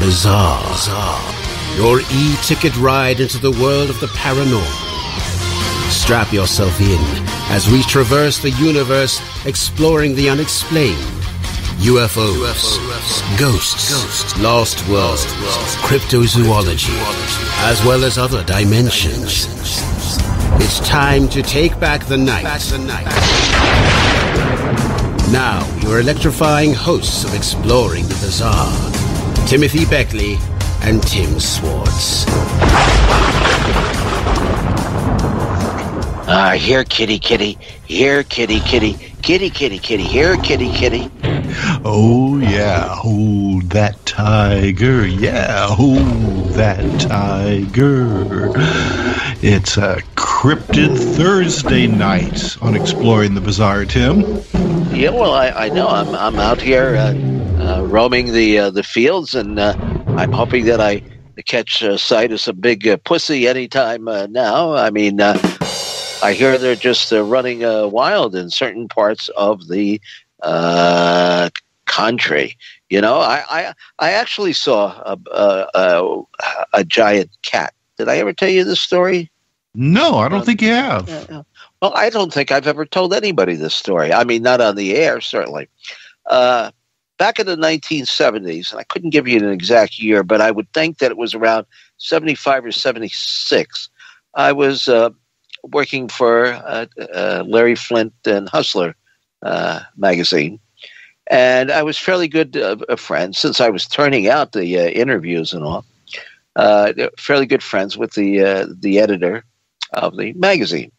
bizarre. Your e-ticket ride into the world of the paranormal. Strap yourself in as we traverse the universe exploring the unexplained. UFOs, ghosts, lost worlds, cryptozoology, as well as other dimensions. It's time to take back the night. Now, your electrifying hosts of Exploring the Bizarre, Timothy Beckley and Tim Swartz. Here, kitty, kitty. Here, kitty, kitty. Kitty, kitty, kitty. Here, kitty, kitty. Oh, yeah. Oh, that tiger. Yeah. Oh, that tiger. It's a Cryptid Thursday night on Exploring the Bizarre, Tim. Yeah, well, I know. I'm out here roaming the fields, and I'm hoping that I catch sight of some big pussy anytime now. I mean, I hear they're just running wild in certain parts of the country. You know, I actually saw a giant cat. Did I ever tell you this story? No, I don't think you have. Well, I don't think I've ever told anybody this story. I mean, not on the air, certainly. Back in the 1970s, and I couldn't give you an exact year, but I would think that it was around 75 or 76. I was working for Larry Flint and Hustler magazine, and I was fairly good friends since I was turning out the interviews and all. Fairly good friends with the editor of the magazine,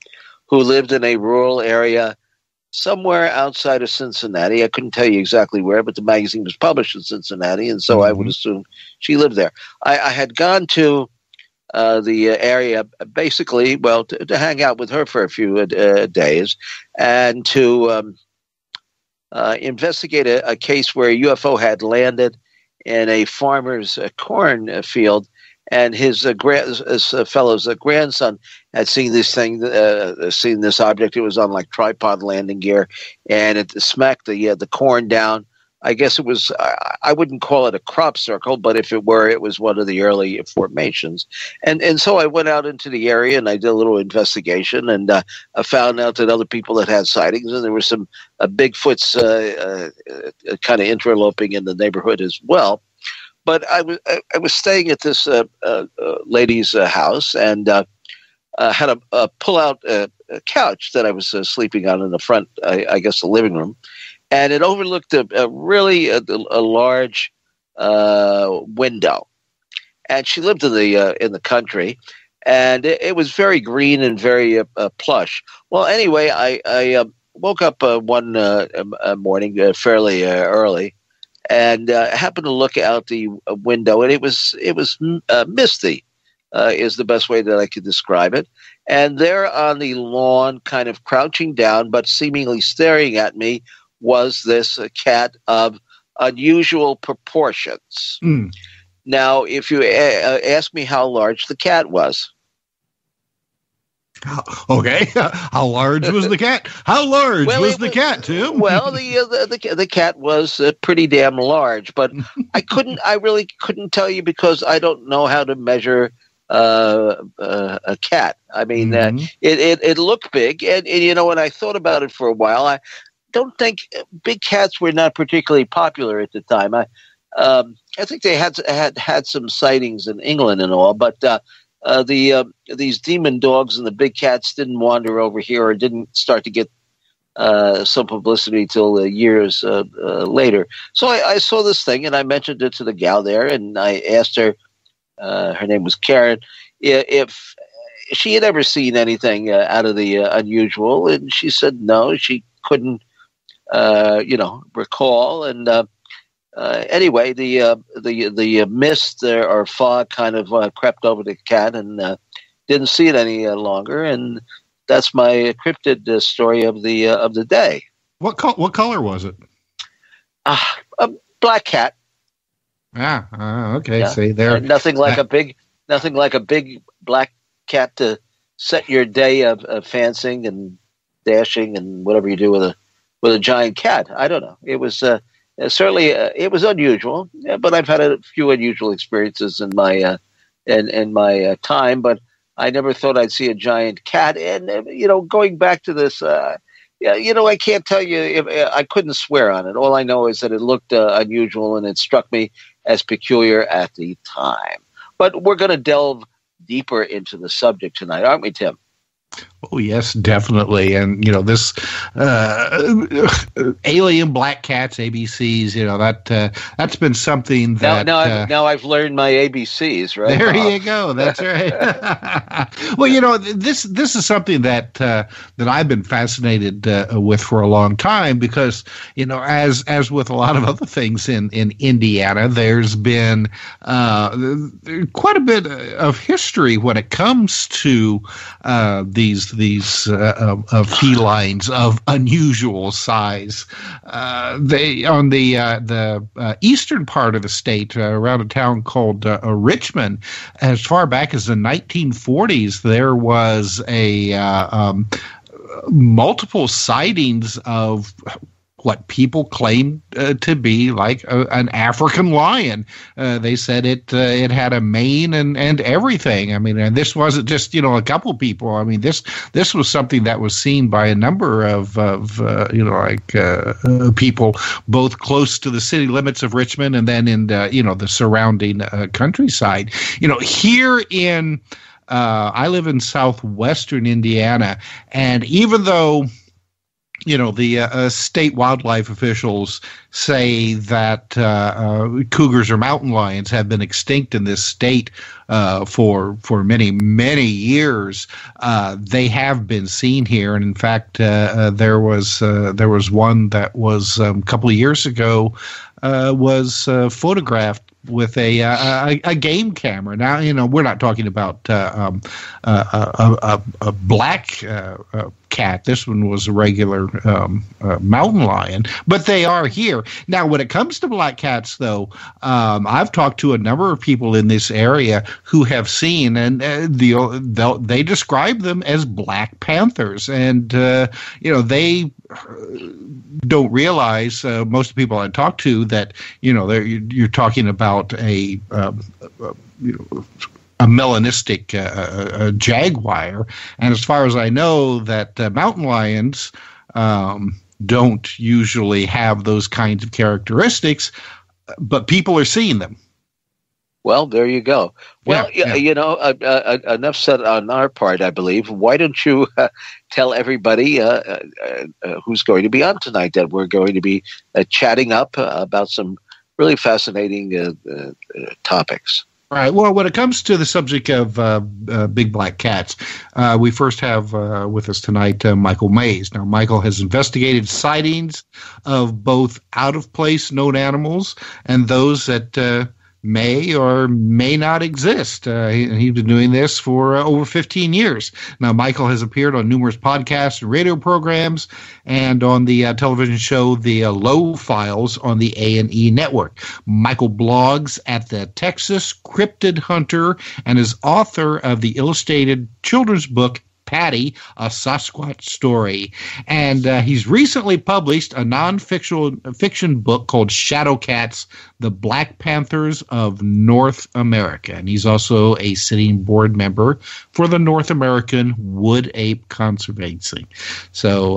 who lived in a rural area somewhere outside of Cincinnati. I couldn't tell you exactly where, but the magazine was published in Cincinnati, and so I would assume she lived there. I had gone to the area basically, well, to hang out with her for a few days and to investigate a case where a UFO had landed in a farmer's cornfield, and his fellow's grandson had seen this thing, seen this object. It was on like tripod landing gear, and it smacked the corn down. I guess it was, I wouldn't call it a crop circle, but if it were, it was one of the early formations. And so I went out into the area and I did a little investigation, and I found out that other people had sightings, and there were some Bigfoots kind of interloping in the neighborhood as well. But I was staying at this lady's house, and had a pull-out couch that I was sleeping on in the front, I guess the living room. And it overlooked a really large window. And she lived in the country, and it was very green and very plush. Well, anyway, I woke up one morning fairly early, and happened to look out the window, and it was misty, is the best way that I could describe it. And there on the lawn, kind of crouching down but seemingly staring at me, was this cat of unusual proportions. Mm. Now, if you ask me how large the cat was. Okay, how large was the cat? How large was the cat, Tim? Well, the cat was pretty damn large, but I really couldn't tell you because I don't know how to measure a cat. I mean, it looked big, and you know, when I thought about it for a while, I don't think big cats were not particularly popular at the time. I think they had some sightings in England and all, but these demon dogs and the big cats didn't wander over here, or didn't start to get some publicity till years later. So I saw this thing, and I mentioned it to the gal there, and I asked her, her name was Karen, if she had ever seen anything out of the unusual, and she said no, she couldn't recall. And anyway, the mist or fog kind of crept over the cat, and didn't see it any longer. And that's my cryptid story of the day. What color was it? A black cat. Okay. Yeah. See there. Nothing like a big black cat to set your day of fancying and dashing and whatever you do with a giant cat. I don't know. It was certainly it was unusual, but I've had a few unusual experiences in my time, but I never thought I'd see a giant cat. And, going back to this, I can't tell you if I couldn't swear on it. All I know is that it looked unusual and it struck me as peculiar at the time. But we're going to delve deeper into the subject tonight, aren't we, Tim? Oh, yes, definitely. And, this alien black cats, ABCs, that's been something that... Now I've learned my ABCs, right? There you go. That's right. Well, this is something that I've been fascinated with for a long time because, as with a lot of other things in Indiana, there's been quite a bit of history when it comes to these felines of unusual size. They on the eastern part of the state, around a town called Richmond, as far back as the 1940s, there was a multiple sightings of what people claimed to be like an African lion. They said it had a mane and everything. I mean, and this wasn't just a couple people. I mean, this was something that was seen by a number of people both close to the city limits of Richmond and then in the surrounding countryside. Here in I live in southwestern Indiana, and even though the state wildlife officials say that cougars or mountain lions have been extinct in this state for many, many years. They have been seen here, and in fact, there was one that was a couple of years ago was photographed with a game camera. Now, we're not talking about a black cat. This one was a regular mountain lion, but they are here. Now, when it comes to black cats, though, I've talked to a number of people in this area who have seen, and they describe them as black panthers, and they don't realize, most of the people I talk to, that you're talking about a melanistic jaguar, and as far as I know, that mountain lions don't usually have those kinds of characteristics, but people are seeing them. Well, there you go. Well, enough said on our part, I believe. Why don't you tell everybody who's going to be on tonight that we're going to be chatting up about some really fascinating topics? All right. Well, when it comes to the subject of big black cats, we first have with us tonight Michael Mays. Now, Michael has investigated sightings of both out-of-place known animals and those that may or may not exist. He's been doing this for over 15 years. Now, Michael has appeared on numerous podcasts and radio programs and on the television show The Low Files on the A&E network. Michael blogs at the Texas Cryptid Hunter and is author of the illustrated children's book Patty, a Sasquatch Story. And he's recently published a fiction book called Shadow Cats, the Black Panthers of North America. And he's also a sitting board member for the North American Wood Ape Conservancy. So,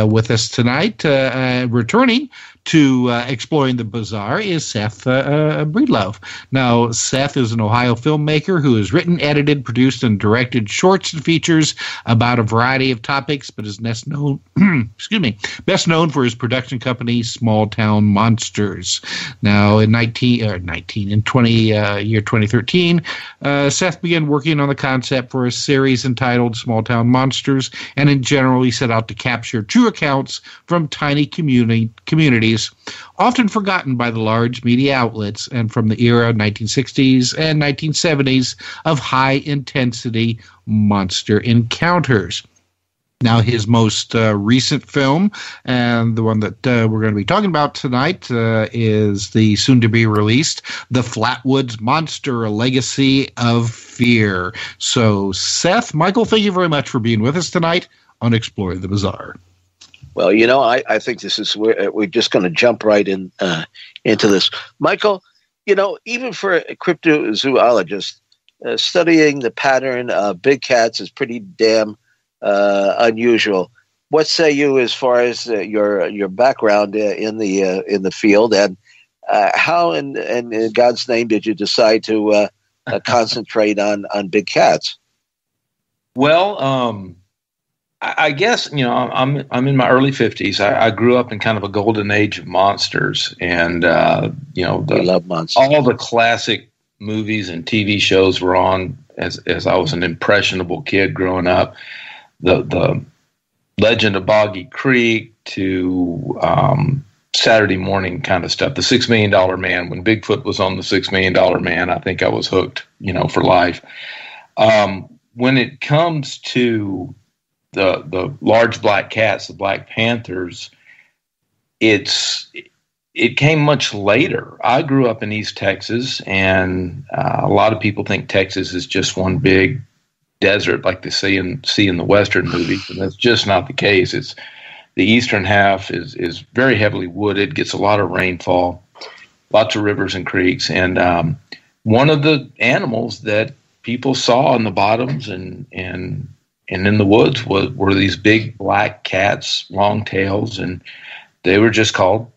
with us tonight, returning to Exploring the Bizarre is Seth Breedlove. Now, Seth is an Ohio filmmaker who has written, edited, produced, and directed shorts and features about a variety of topics, but is best known for his production company, Small Town Monsters. Now, in 2013, Seth began working on the concept for a series entitled Small Town Monsters, and in general, he set out to capture true accounts from tiny communities, often forgotten by the large media outlets, and from the era of 1960s and 1970s of high-intensity monster encounters. Now, his most recent film, and the one that we're going to be talking about tonight, is the soon-to-be-released The Flatwoods Monster, A Legacy of Fear. So, Seth, Michael, thank you very much for being with us tonight on Exploring the Bizarre. Well, I think this is where we're just going to jump right into this. Michael, even for a cryptozoologist, studying the pattern of big cats is pretty damn unusual. What say you as far as your background in the field, and how in God's name did you decide to concentrate on big cats? Well, I guess I'm in my early 50s. I grew up in kind of a golden age of monsters, and we love monsters. All the classic movies and TV shows were on as I was an impressionable kid growing up. The Legend of Boggy Creek to Saturday morning kind of stuff. The $6 Million Man. When Bigfoot was on the $6 Million Man, I think I was hooked, for life. When it comes to the large black cats, the black panthers, it came much later. I grew up in East Texas, and a lot of people think Texas is just one big desert like they see in the Western movies, and that's just not the case. It's the eastern half is very heavily wooded, gets a lot of rainfall, lots of rivers and creeks, and one of the animals that people saw in the bottoms and in the woods were these big black cats, long tails, and they were just called,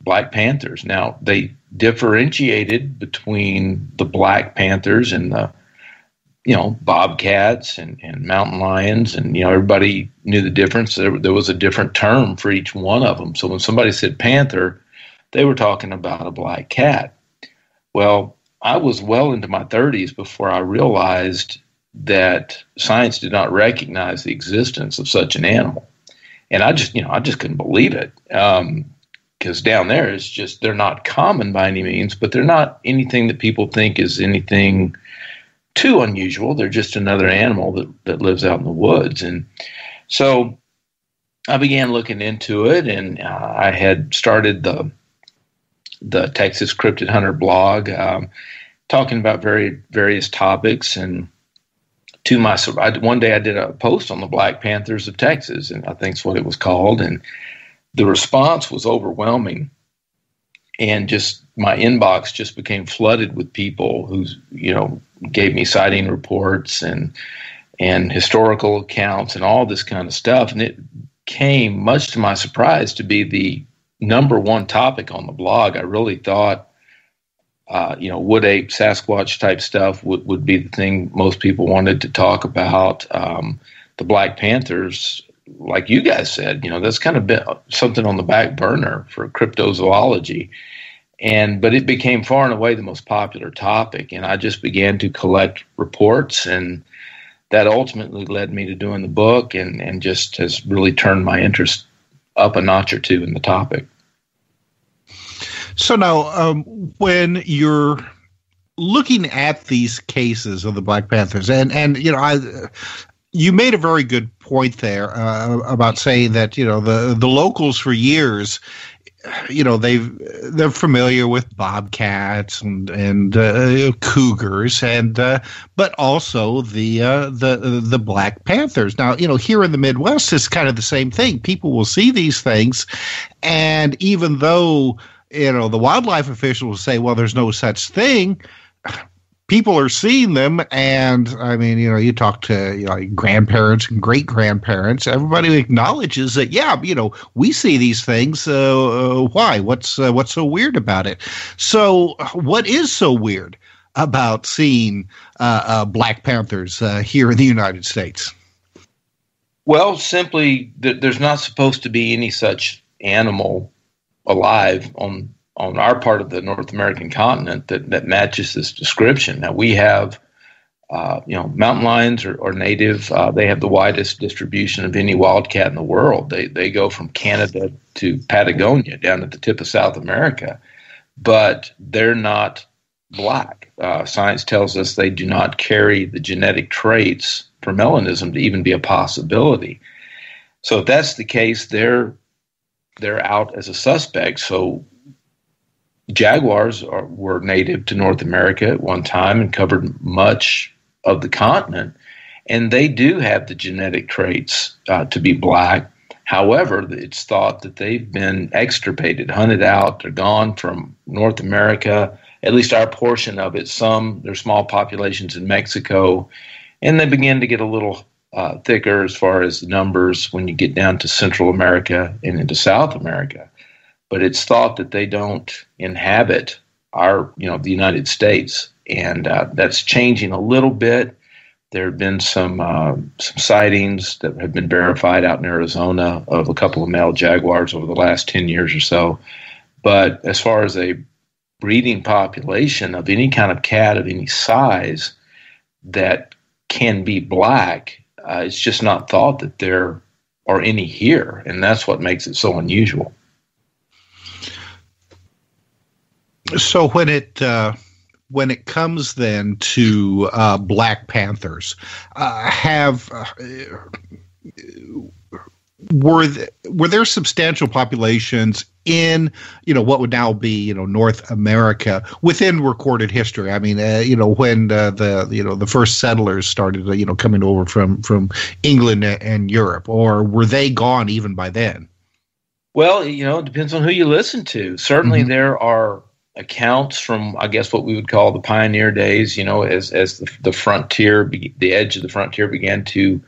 black panthers. Now, they differentiated between the black panthers and the, bobcats and mountain lions, and, everybody knew the difference. There was a different term for each one of them. So when somebody said panther, they were talking about a black cat. Well, I was well into my 30s before I realized that science did not recognize the existence of such an animal. And I just couldn't believe it. Because down there, they're not common by any means, but they're not anything that people think is anything too unusual. They're just another animal that lives out in the woods. And so I began looking into it, and I had started the Texas Cryptid Hunter blog, talking about various topics. And one day I did a post on the Black Panthers of Texas, and I think that's what it was called. And the response was overwhelming, and just my inbox just became flooded with people who, gave me sighting reports and historical accounts and all this kind of stuff. And it came, much to my surprise, to be the number one topic on the blog. I really thought, wood ape, Sasquatch type stuff would be the thing most people wanted to talk about. The Black Panthers, like you guys said, that's kind of been something on the back burner for cryptozoology. But it became far and away the most popular topic, and I just began to collect reports, and that ultimately led me to doing the book, and just has really turned my interest up a notch or two in the topic. So now, when you're looking at these cases of the Black Panthers, and you made a very good point there about saying that the locals for years, they're familiar with bobcats and cougars, but also the Black Panthers. Now, here in the Midwest, it's kind of the same thing. People will see these things, and even though the wildlife officials say, well, there's no such thing, people are seeing them. And I mean, you talk to grandparents and great grandparents, everybody acknowledges that, we see these things. Why? What's so weird about it? So what is so weird about seeing Black Panthers here in the United States? Well, simply there's not supposed to be any such animal alive on our part of the North American continent that matches this description. Now, we have, mountain lions are native. They have the widest distribution of any wildcat in the world. They go from Canada to Patagonia, down at the tip of South America, but they're not black. Science tells us they do not carry the genetic traits for melanism to even be a possibility. So if that's the case, they're out as a suspect. So jaguars were native to North America at one time and covered much of the continent, and they do have the genetic traits to be black. However, it's thought that they've been extirpated, hunted out. They're gone from North America, at least our portion of it. There's small populations in Mexico, and they begin to get a little thicker as far as the numbers when you get down to Central America and into South America. But it's thought that they don't inhabit the United States, and that's changing a little bit. There have been some sightings that have been verified out in Arizona of a couple of male jaguars over the last 10 years or so. But as far as a breeding population of any kind of cat of any size that can be black, it's just not thought that there are any here, and that's what makes it so unusual. So when it comes then to black panthers, were there substantial populations in what would now be North America within recorded history? I mean, when the first settlers started coming over from England and Europe, or were they gone even by then? Well, it depends on who you listen to. Certainly, there are accounts from, I guess, what we would call the pioneer days, as the frontier, the edge of the frontier began to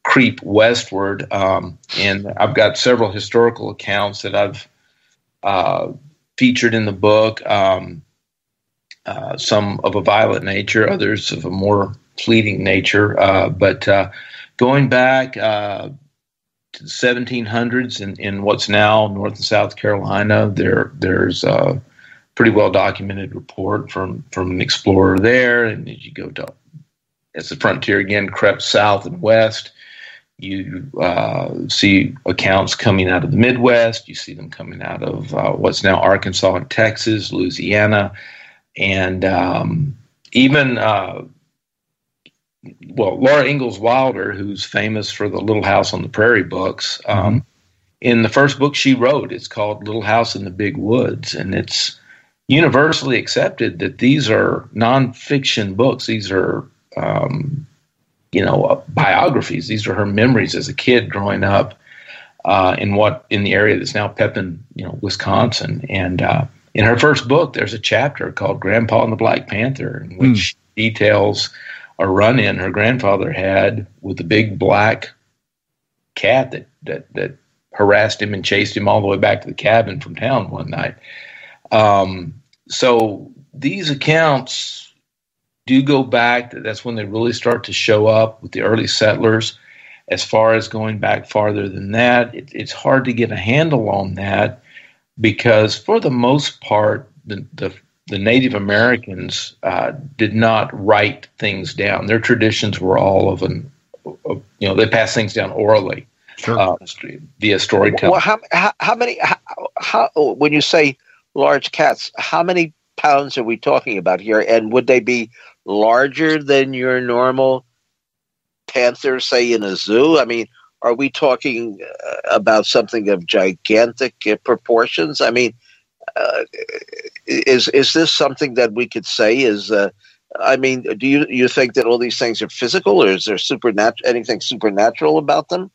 creep westward. And I've got several historical accounts that I've featured in the book, some of a violent nature, others of a more fleeting nature. But going back to the 1700s in what's now North and South Carolina, there's pretty well documented report from an explorer there. And as you go to, as the frontier again crept south and west, you see accounts coming out of the Midwest. You see them coming out of what's now Arkansas and Texas, Louisiana, and even Laura Ingalls Wilder, who's famous for the Little House on the Prairie books. In the first book she wrote, it's called Little House in the Big Woods, and it's universally accepted that these are nonfiction books. These are, biographies. These are her memories as a kid growing up in the area that's now Pepin, Wisconsin. And in her first book, there's a chapter called Grandpa and the Black Panther, in which details a run-in her grandfather had with a big black cat that harassed him and chased him all the way back to the cabin from town one night. So these accounts do go back. That's when they really start to show up with the early settlers. As far as going back farther than that, it's hard to get a handle on that, because for the most part, the Native Americans did not write things down. Their traditions were all they passed things down orally, via storytelling. Well, how when you say large cats, how many pounds are we talking about here? And would they be larger than your normal panther, say, in a zoo? I mean, are we talking about something of gigantic proportions? I mean, is this something that we could say is? Do you think that all these things are physical, or is there anything supernatural about them?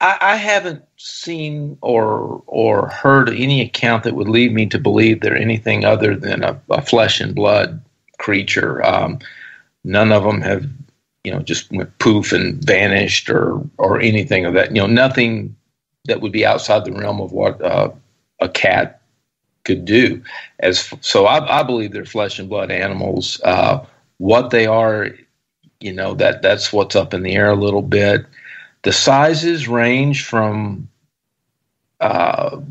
I haven't seen or heard any account that would lead me to believe they're anything other than a flesh and blood creature. None of them have, just went poof and vanished or anything of that. Nothing that would be outside the realm of what a cat could do. So I believe they're flesh and blood animals. What they are, that's what's up in the air a little bit. The sizes range from, that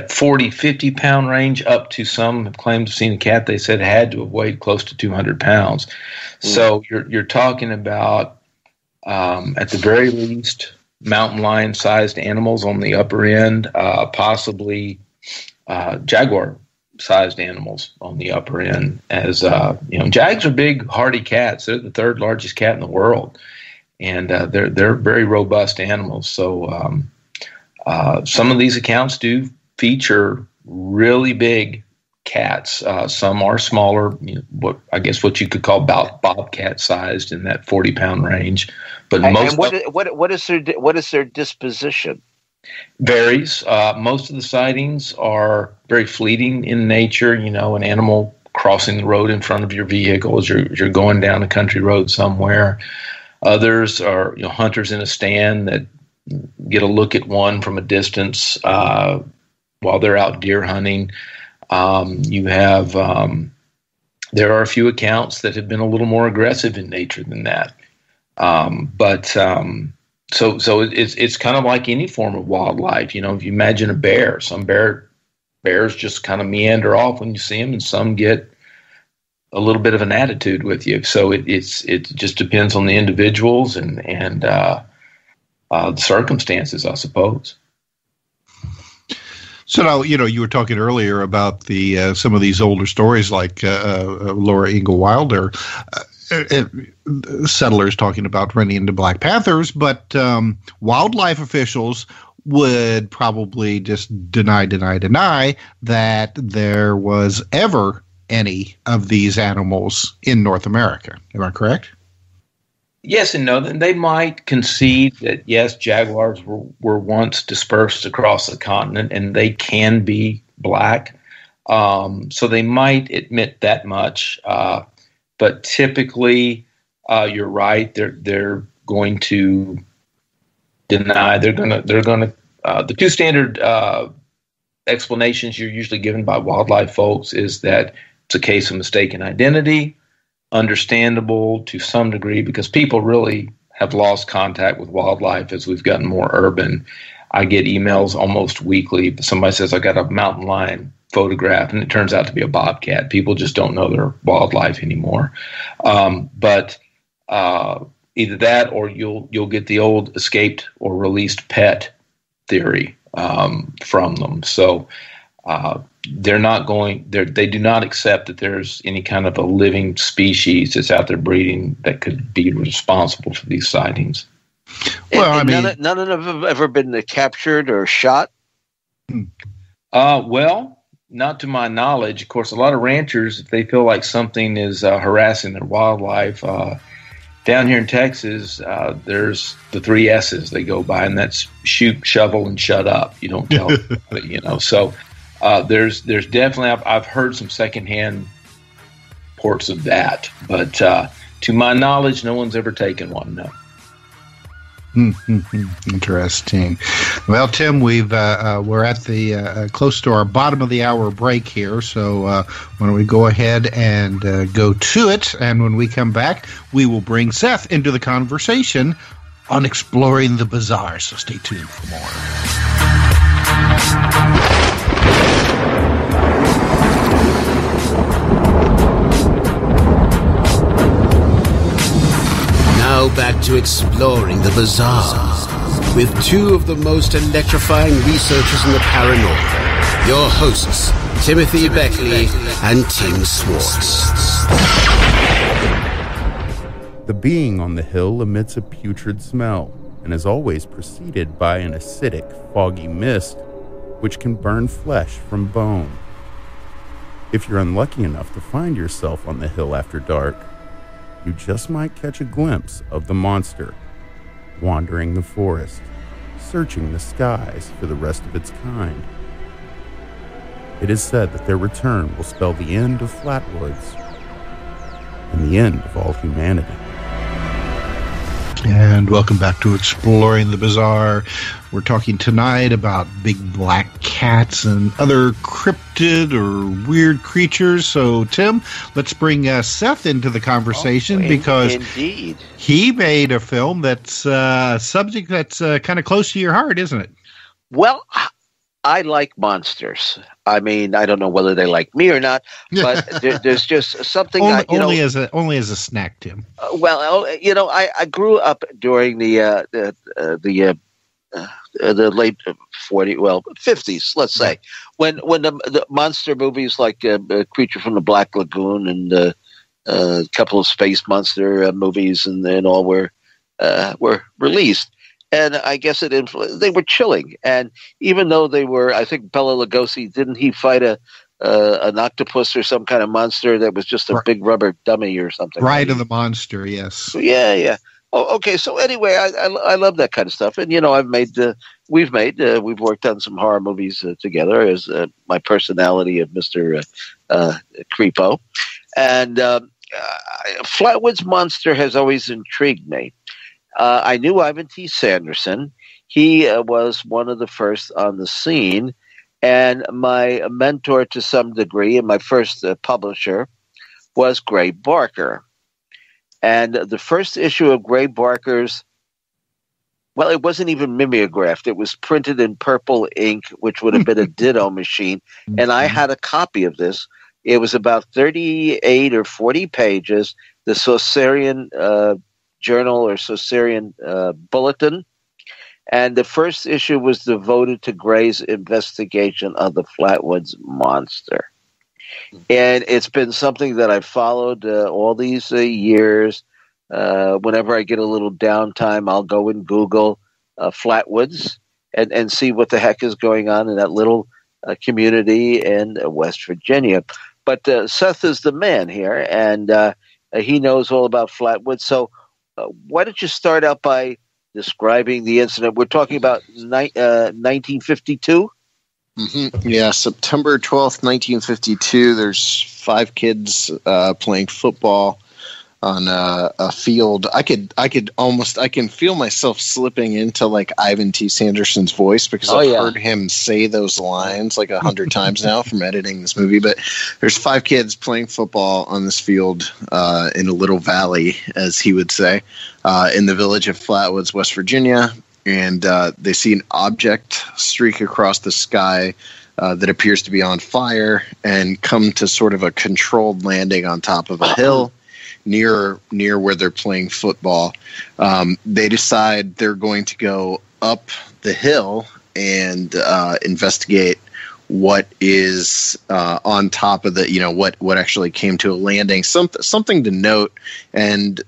40, 50 pound range up to some have claimed to have seen a cat they said had to have weighed close to 200 pounds. So you're talking about, at the very least, mountain lion sized animals on the upper end, possibly jaguar sized animals on the upper end. As jags are big, hardy cats. They're the third largest cat in the world. And they're very robust animals. So some of these accounts do feature really big cats. Some are smaller, what you could call about bobcat-sized in that 40-pound range. But what is their disposition? Varies. Most of the sightings are very fleeting in nature. An animal crossing the road in front of your vehicle as you're going down a country road somewhere. Others are hunters in a stand that get a look at one from a distance while they're out deer hunting. There are a few accounts that have been a little more aggressive in nature than that. So it's kind of like any form of wildlife. If you imagine a bear, some bears just kind of meander off when you see them, and some get a little bit of an attitude with you. So it just depends on the individuals and the circumstances, I suppose. So now, you were talking earlier about the some of these older stories like Laura Ingalls Wilder, settlers talking about running into black panthers, but wildlife officials would probably just deny that there was ever any of these animals in North America. Am I correct? Yes and no. Then they might concede that, yes, jaguars were once dispersed across the continent and they can be black. So they might admit that much. But typically, you're right. They're going to deny. They're going to. The two standard explanations you're usually given by wildlife folks is that it's a case of mistaken identity. Understandable to some degree because people really have lost contact with wildlife as we've gotten more urban. I get emails almost weekly. Somebody says, I got a mountain lion photograph, and it turns out to be a bobcat. People just don't know they're wildlife anymore. But either that or you'll get the old escaped or released pet theory from them. So they do not accept that there's any kind of a living species that's out there breeding that could be responsible for these sightings. Well, none of them have ever been captured or shot. Well, not to my knowledge. Of course, a lot of ranchers, if they feel like something is harassing their wildlife, down here in Texas, there's the 3 S's they go by, and that's shoot, shovel, and shut up. You don't tell anybody, So there's definitely I've heard some secondhand reports of that, but to my knowledge, no one's ever taken one. No. Interesting. Well, Tim, we're at the close to our bottom of the hour break here, so why don't we go ahead and go to it? And when we come back, we will bring Seth into the conversation on exploring the bizarre. So stay tuned for more. Now back to exploring the bizarre with 2 of the most electrifying researchers in the paranormal. Your hosts, Timothy Beckley and Tim Swartz. The being on the hill emits a putrid smell and is always preceded by an acidic, foggy mist which can burn flesh from bone. If you're unlucky enough to find yourself on the hill after dark, you just might catch a glimpse of the monster, wandering the forest, searching the skies for the rest of its kind. It is said that their return will spell the end of Flatwoods and the end of all humanity. And welcome back to Exploring the Bizarre. We're talking tonight about big black cats and other cryptid or weird creatures. So, Tim, let's bring Seth into the conversation because indeed. He made a film that's a subject that's kind of close to your heart, isn't it? Well, I like monsters. I mean, I don't know whether they like me or not, but there's just something. Only as a snack, Tim. I grew up during the late 50s, let's say, when the monster movies like Creature from the Black Lagoon and a couple of space monster movies and all were released. And I guess they were chilling. And even though they were, I think Bela Lugosi, didn't he fight a an octopus or some kind of monster that was just a big rubber dummy or something. Bride of the Monster, yes. Yeah. Oh, okay. So anyway, I love that kind of stuff, and we've worked on some horror movies together as my personality of Mr. Creepo, and Flatwoods Monster has always intrigued me. I knew Ivan T. Sanderson. He was one of the first on the scene, and my mentor to some degree, and my first publisher was Gray Barker. And the first issue of Gray Barker's, well, it wasn't even mimeographed. It was printed in purple ink, which would have been a ditto machine. And I had a copy of this. It was about 38 or 40 pages, the Saussurian Journal or Saussurian Bulletin. And the first issue was devoted to Gray's investigation of the Flatwoods Monster. And it's been something that I've followed all these years. Whenever I get a little downtime, I'll go and Google Flatwoods and see what the heck is going on in that little community in West Virginia. But Seth is the man here, and he knows all about Flatwoods. So why don't you start out by describing the incident? We're talking about 1952? Mm-hmm. Yeah, September 12th, 1952. There's 5 kids playing football on a field. I can feel myself slipping into like Ivan T. Sanderson's voice because I've heard him say those lines like 100 times now from editing this movie. But there's 5 kids playing football on this field in a little valley, as he would say, in the village of Flatwoods, West Virginia. And they see an object streak across the sky that appears to be on fire and come to sort of a controlled landing on top of a hill near where they're playing football. They decide they're going to go up the hill and investigate what is on top of the, what actually came to a landing. Something to note, and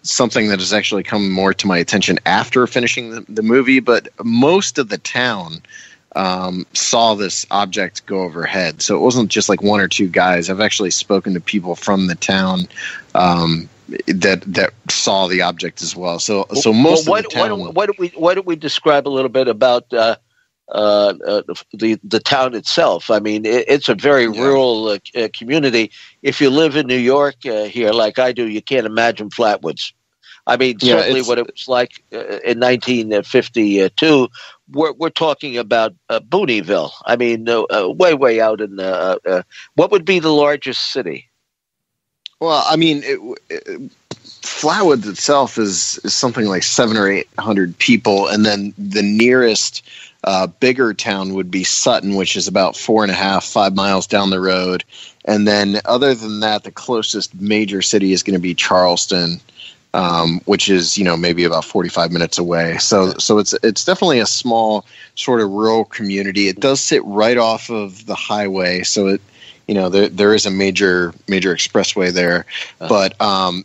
something that has actually come more to my attention after finishing the movie, but most of the town saw this object go overhead. So it wasn't just like 1 or 2 guys. I've actually spoken to people from the town that saw the object as well. So most of the town. Why don't we describe a little bit about the town itself? I mean, it's a very rural community. If you live in New York here, like I do, you can't imagine Flatwoods. I mean, certainly what it was like in 1952. We're talking about Booneyville. I mean, way out in what would be the largest city? Well, I mean, Flatwoods itself is something like 700 or 800 people, and then the nearest bigger town would be Sutton, which is about 4.5-5 miles down the road. And then other than that, the closest major city is going to be Charleston, which is, maybe about 45 minutes away. So it's definitely a small sort of rural community. It does sit right off of the highway. So there is a major expressway there, but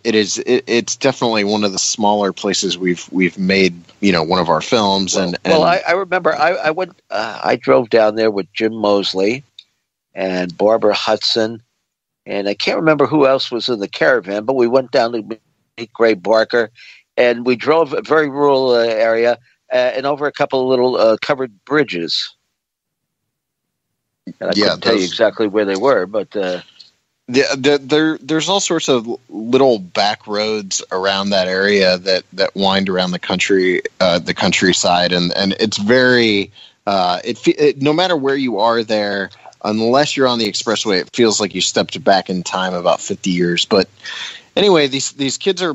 it's definitely one of the smaller places we've made one of our films. I remember I drove down there with Jim Mosley and Barbara Hudson, and I can't remember who else was in the caravan, but we went down to meet Gray Barker, and we drove a very rural area and over a couple of little covered bridges. And I couldn't tell you exactly where they were, but there's all sorts of little back roads around that area that wind around the countryside, and it's very no matter where you are there, unless you're on the expressway, it feels like you stepped back in time about 50 years. But anyway, these kids are,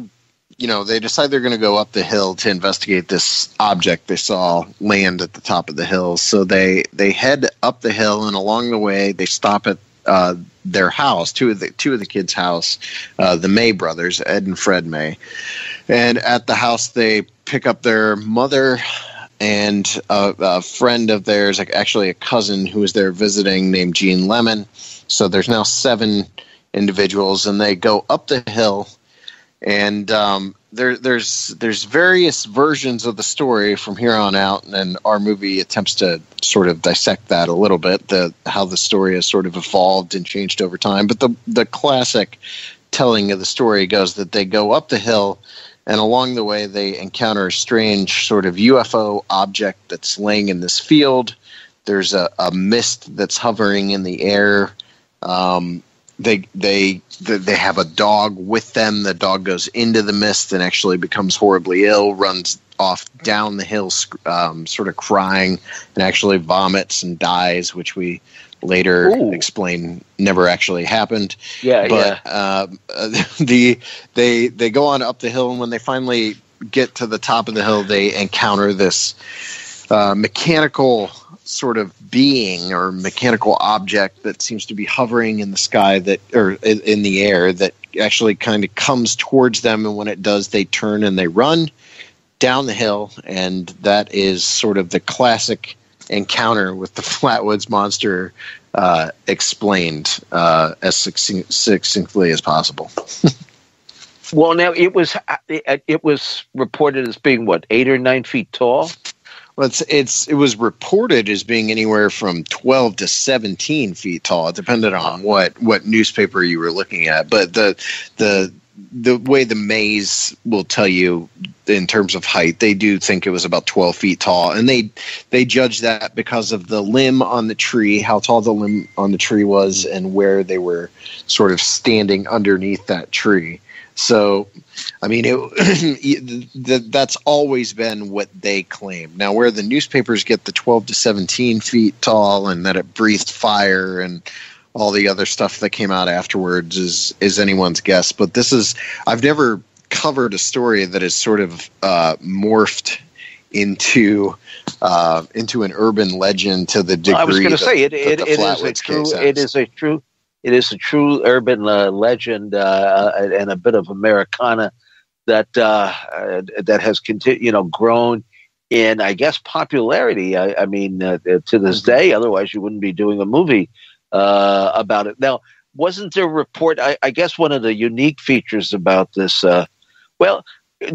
they decide they're going to go up the hill to investigate this object they saw land at the top of the hill. So they head up the hill, and along the way they stop at their house, two of the kids' house, the May brothers, Ed and Fred May. And at the house they pick up their mother and a friend of theirs, actually a cousin who was there visiting, named Jean Lemon. So there's now 7 individuals, and they go up the hill. And there's various versions of the story from here on out, and our movie attempts to sort of dissect that a little bit, how the story has sort of evolved and changed over time. But the classic telling of the story goes that they go up the hill, and along the way they encounter a strange sort of UFO object that's laying in this field. There's a mist that's hovering in the air. They have a dog with them. The dog goes into the mist and actually becomes horribly ill, runs off down the hill sort of crying, and actually vomits and dies, which we later explain never actually happened. They go on up the hill, and when they finally get to the top of the hill, they encounter this mechanical sort of being or mechanical object that seems to be hovering in the sky or in the air that actually kind of comes towards them. And when it does, they turn and they run down the hill. And that is sort of the classic encounter with the Flatwoods monster explained as succinctly as possible. Well, now it was reported as being 8 or 9 feet tall. Well, it was reported as being anywhere from 12 to 17 feet tall. It depended on what newspaper you were looking at. But the way the maze will tell you in terms of height, they do think it was about 12 feet tall, and they judge that because of the limb on the tree, how tall the limb on the tree was, and where they were sort of standing underneath that tree. So, I mean, that's always been what they claim. Now, where the newspapers get the 12 to 17 feet tall and that it breathed fire and all the other stuff that came out afterwards is anyone's guess. But I've never covered a story that is sort of morphed into an urban legend to the degree. Well, I was going to say it is a true urban legend and a bit of Americana that has grown in, I guess, popularity. I mean, to this day. Otherwise, you wouldn't be doing a movie about it. Now, wasn't there a report? I guess one of the unique features about this.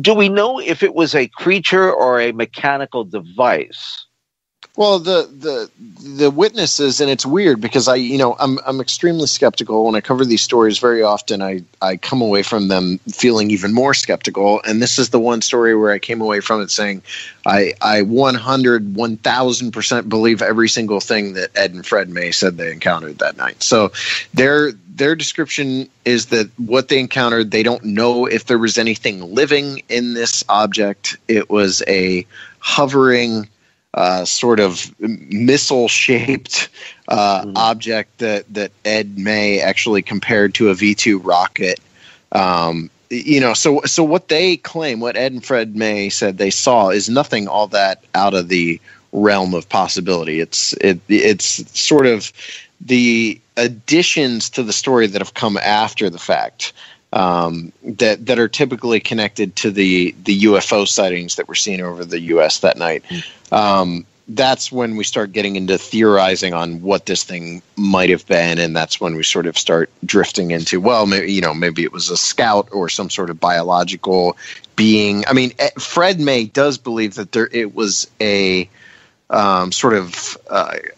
Do we know if it was a creature or a mechanical device? Well, the witnesses, and it's weird because I'm extremely skeptical when I cover these stories. Very often I come away from them feeling even more skeptical, and this is the one story where I came away from it saying I 1000% believe every single thing that Ed and Fred May said they encountered that night. So their description is that what they encountered, they don't know if there was anything living in this object. It was a hovering sort of missile-shaped object that Ed May actually compared to a V-2 rocket. So what they claim, what Ed and Fred May said they saw, is nothing all that out of the realm of possibility. It's sort of the additions to the story that have come after the fact that are typically connected to the UFO sightings that were seen over the U.S. that night. That's when we start getting into theorizing on what this thing might have been, and that's when we sort of start drifting into, maybe it was a scout or some sort of biological being. I mean, Fred May does believe that it was a sort of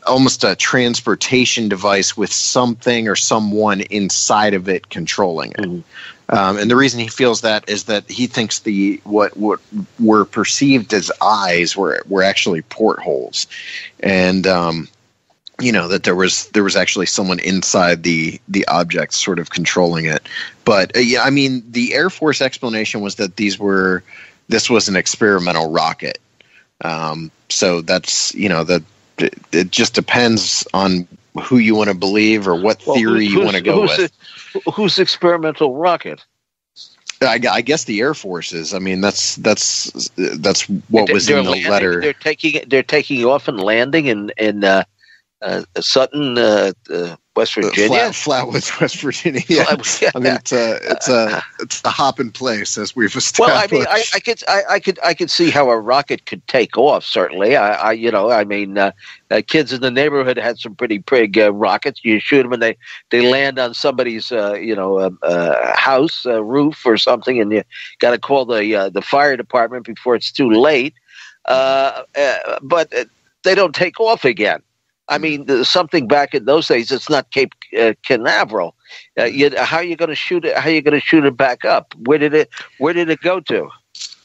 almost a transportation device with something or someone inside of it controlling it. Mm-hmm. And the reason he feels that is that he thinks what were perceived as eyes were actually portholes, and that there was actually someone inside the object sort of controlling it. But the Air Force explanation was that this was an experimental rocket. So that's that it just depends on who you want to believe or what theory you want to go with. Whose experimental rocket? I guess the Air Force's. I mean, that's what was in the letter. They're taking off and landing in Sutton, West Virginia, Flatwoods, West Virginia. Yeah. I mean, it's a hopping place, as we've established. Well, I mean, I could see how a rocket could take off. Certainly, kids in the neighborhood had some pretty big rockets. You shoot them, and they land on somebody's house roof or something, and you got to call the fire department before it's too late. But they don't take off again. I mean, something back in those days. It's not Cape Canaveral. How are you going to shoot it? How are you going to shoot it back up? Where did it go to?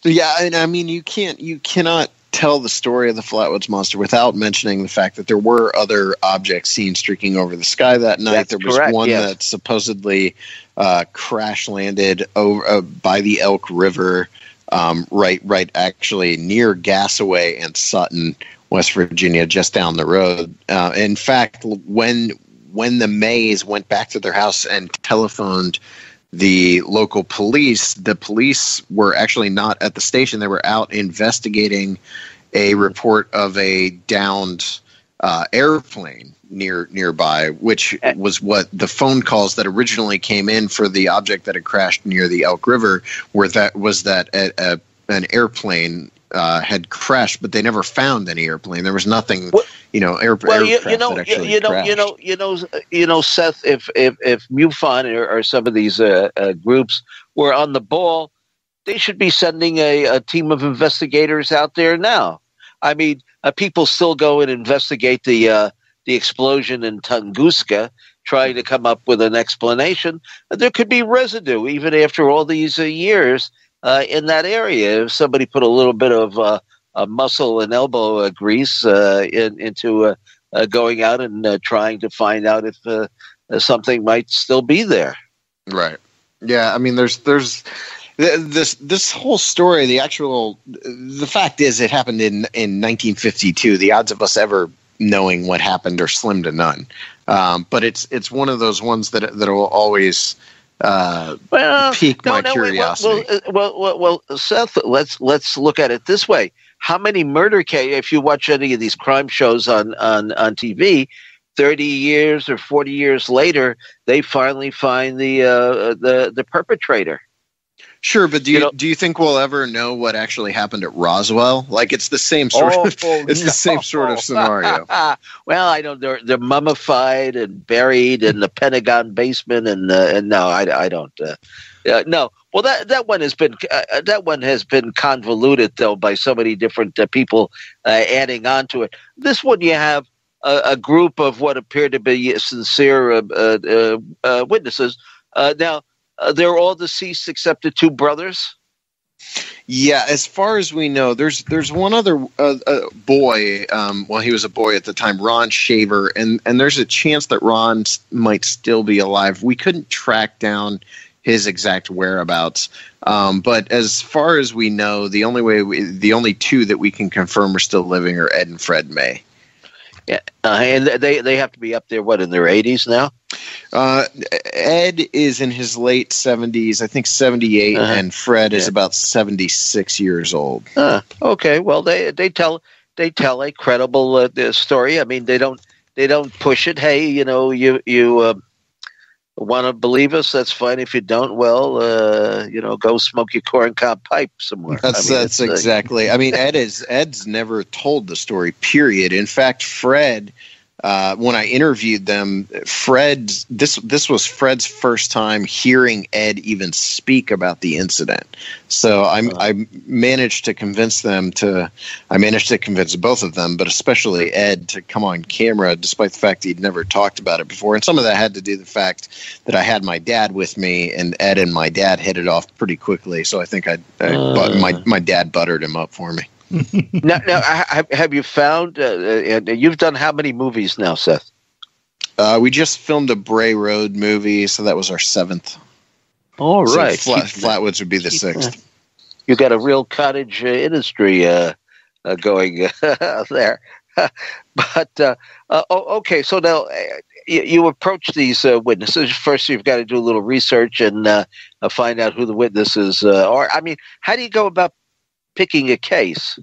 Yeah, and I mean, you cannot tell the story of the Flatwoods monster without mentioning the fact that there were other objects seen streaking over the sky that night. There was one that supposedly crash landed over by the Elk River, right, actually near Gasaway and Sutton, West Virginia, just down the road. In fact, when the Mays went back to their house and telephoned the local police, the police were actually not at the station. They were out investigating a report of a downed airplane nearby, which was what the phone calls that originally came in for the object that had crashed near the Elk River, that an airplane had crashed, but they never found any airplane. There was nothing, aircraft that actually crashed. Seth, if MUFON or some of these groups were on the ball, they should be sending a team of investigators out there now. I mean, people still go and investigate the explosion in Tunguska, trying to come up with an explanation. There could be residue even after all these years. In that area, if somebody put a little bit of muscle and elbow grease into going out and trying to find out if something might still be there. Right. Yeah. I mean, there's this whole story. The fact is, it happened in 1952. The odds of us ever knowing what happened are slim to none. But it's one of those ones that will always pique my curiosity. Well, Seth, let's look at it this way. How many murder cases, if you watch any of these crime shows on TV, 30 years or 40 years later, they finally find the perpetrator? Sure, but do you think we'll ever know what actually happened at Roswell? Like, it's the same sort of the same sort of scenario. Well, I don't. They're mummified and buried in the Pentagon basement, and no, I don't. No. Well, that one has been convoluted though by so many different people adding on to it. This one, you have a group of what appear to be sincere witnesses. Now. They're all deceased except the two brothers? Yeah, as far as we know, there's one other boy. He was a boy at the time, Ron Shaver, and there's a chance that Ron might still be alive. We couldn't track down his exact whereabouts, but as far as we know, the only two that we can confirm are still living are Ed and Fred May. Yeah, and they have to be up there, in their 80s now? Ed is in his late 70s, I think 78, and Fred is about 76 years old. Okay, well, they tell a credible story. I mean, they don't push it. Hey, you want to believe us? That's fine. If you don't, well, go smoke your corncob pipe somewhere. That's exactly. I mean, Ed's never told the story. Period. In fact, Fred. When I interviewed them, this was Fred's first time hearing Ed even speak about the incident. So I managed to convince both of them, but especially Ed, to come on camera, despite the fact he'd never talked about it before. And some of that had to do with the fact that I had my dad with me, and Ed and my dad hit it off pretty quickly. So I think my dad buttered him up for me. Now, have you found? You've done how many movies now, Seth? We just filmed a Bray Road movie, so that was our 7th. All right, Flatwoods would be the 6th. You got a real cottage industry going there. But okay, so now you approach these witnesses. First, you've got to do a little research and find out who the witnesses are. I mean, how do you go about picking a case?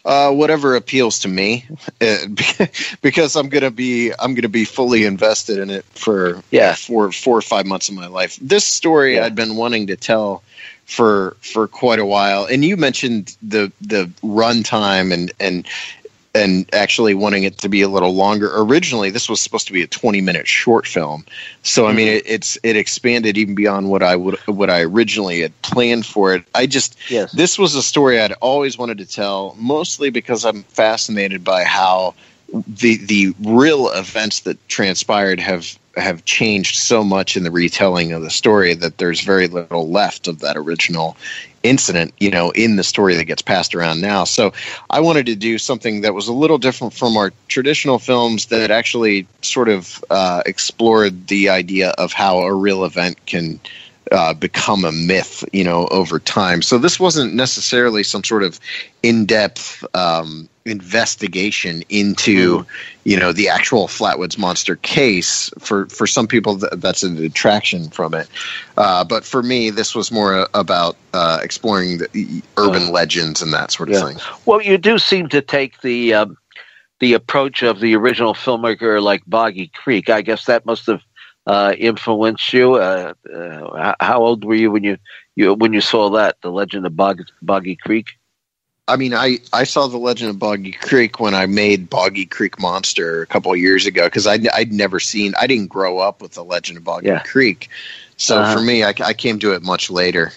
Whatever appeals to me, because I'm gonna be fully invested in it for 4 or 5 months of my life. This story I'd been wanting to tell for quite a while, and you mentioned the runtime and actually wanting it to be a little longer. Originally, this was supposed to be a 20-minute short film, so I mean it expanded even beyond what I originally had planned for it. This was a story I'd always wanted to tell, mostly because I'm fascinated by how the real events that transpired have changed so much in the retelling of the story that there's very little left of that original incident, in the story that gets passed around now. So I wanted to do something that was a little different from our traditional films, that actually sort of explored the idea of how a real event can become a myth, over time. So this wasn't necessarily some sort of in-depth investigation into, the actual Flatwoods monster case. For some people, that's an attraction from it. But for me, this was more about exploring the urban legends and that sort of thing. Well, you do seem to take the approach of the original filmmaker, like Boggy Creek. I guess that must have influenced you. How old were you when you saw that, The Legend of Boggy Creek? I mean, I saw The Legend of Boggy Creek when I made Boggy Creek Monster a couple of years ago, because I didn't grow up with The Legend of Boggy Creek. So for me, I came to it much later.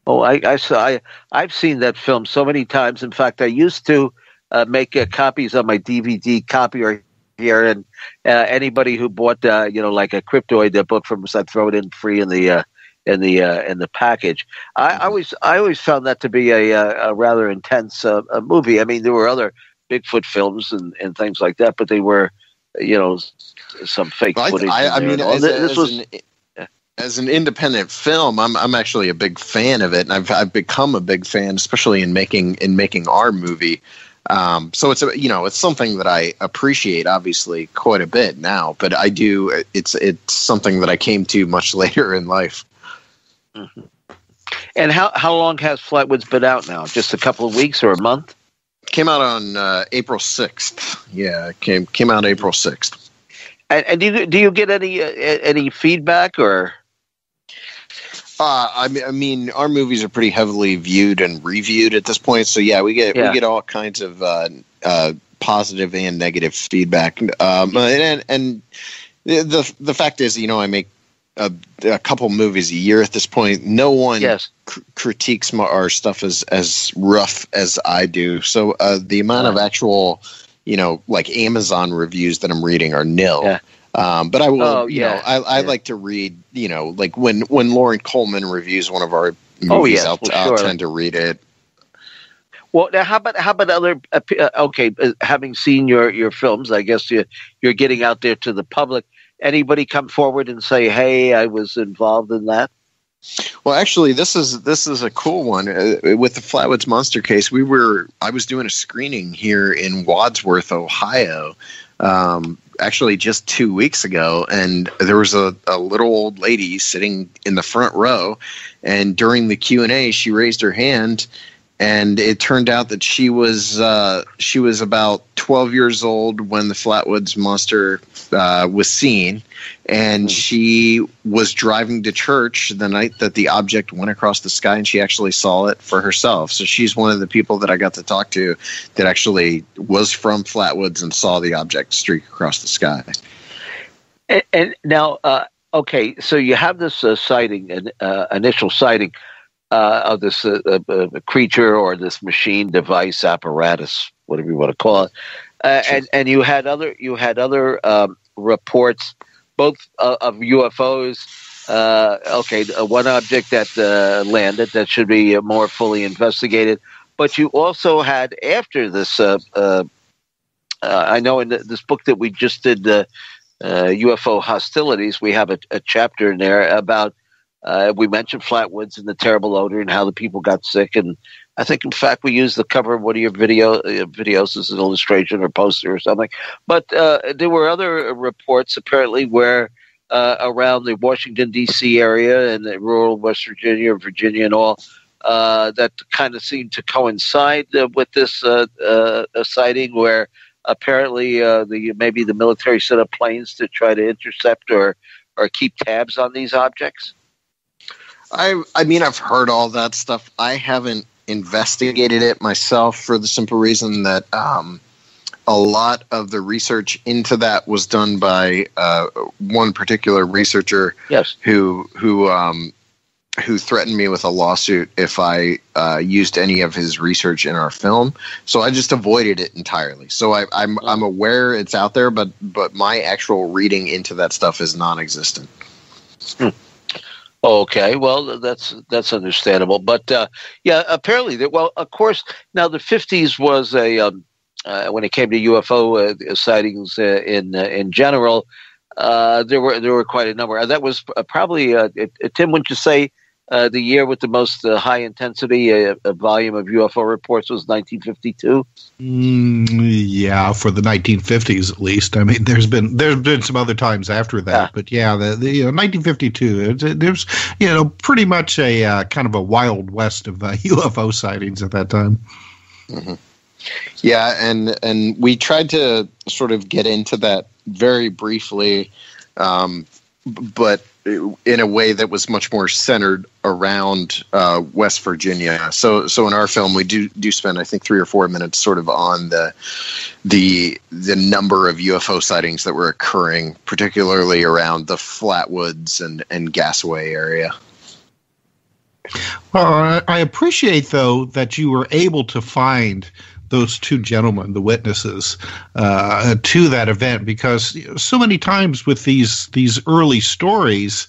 Oh, I've seen that film so many times. In fact, I used to make copies on my DVD copier here, and anybody who bought like a Cryptoid book from us, I'd throw it in free in the package. I always found that to be a rather intense movie. I mean, there were other Bigfoot films and things like that, but they were some fake footage. As an independent film, I'm actually a big fan of it, and I've become a big fan, especially in making our movie. So it's something that I appreciate, obviously, quite a bit now. But I do. It's something that I came to much later in life. Mm-hmm. And how long has Flatwoods been out now? Just a couple of weeks or a month? Came out on April 6th. Yeah, came out April 6th. And do you get any feedback or? I mean, our movies are pretty heavily viewed and reviewed at this point. So yeah, we get all kinds of positive and negative feedback. And the fact is, I make a couple movies a year at this point. No one critiques our stuff as rough as I do. So the amount of actual, like Amazon reviews that I'm reading are nil. Yeah. But I will, I like to read, like when Lauren Coleman reviews one of our movies, I'll tend to read it. Well, now how about other? Having seen your films, I guess you're getting out there to the public. Anybody come forward and say, "Hey, I was involved in that"? Well, actually, this is a cool one. With the Flatwoods Monster case, I was doing a screening here in Wadsworth, Ohio. Actually just 2 weeks ago, and there was a little old lady sitting in the front row, and during the Q&A she raised her hand, and it turned out that she was about 12 years old when the Flatwoods Monster was seen, and she was driving to church the night that the object went across the sky, and she actually saw it for herself. So she's one of the people that I got to talk to that actually was from Flatwoods and saw the object streak across the sky. And now, so you have this sighting, initial sighting of this creature or this machine, device, apparatus, whatever you want to call it, and you had other reports, both of UFOs. One object that landed that should be more fully investigated, but you also had, after this, I know in this book that we just did, UFO Hostilities, we have a chapter in there about, we mentioned Flatwoods and the terrible odor and how the people got sick. And I think, in fact, we used the cover of one of your videos as an illustration or poster or something. But there were other reports, apparently, where around the Washington, D.C. area and the rural West Virginia and all, that kind of seemed to coincide with this sighting, where apparently maybe the military set up planes to try to intercept or keep tabs on these objects? I mean, I've heard all that stuff. I haven't investigated it myself for the simple reason that a lot of the research into that was done by one particular researcher. Yes. Who threatened me with a lawsuit if I used any of his research in our film. So I just avoided it entirely. So I'm aware it's out there, but my actual reading into that stuff is non-existent. Okay, well, that's understandable. But yeah, apparently, of course, now the 50s was when it came to UFO sightings in general. There were quite a number. That was probably Tim. Wouldn't you say the year with the most high intensity volume of UFO reports was 1952? Yeah, for the 1950s at least. I mean, there's been some other times after that, but yeah, the 1952. There's pretty much a kind of a wild west of UFO sightings at that time. Mm-hmm. Yeah, and we tried to sort of get into that very briefly, but in a way that was much more centered around West Virginia. So in our film, we do spend, I think, 3 or 4 minutes sort of on the number of UFO sightings that were occurring, particularly around the Flatwoods and Gasaway area. Well, I appreciate, though, that you were able to find those two gentlemen, the witnesses, to that event, because so many times with these early stories,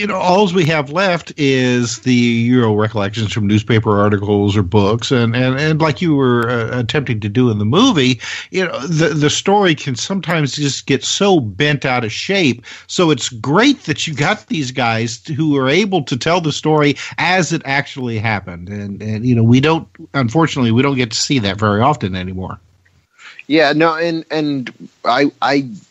all we have left is the recollections from newspaper articles or books, and like you were attempting to do in the movie, the story can sometimes just get so bent out of shape. So it's great that you got these guys who are able to tell the story as it actually happened, and unfortunately we don't get to see that very often anymore. Yeah, no, and I